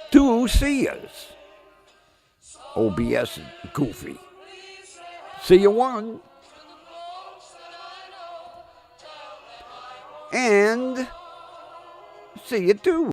A: do see us. OBS and Coffe. See you one. And see you two.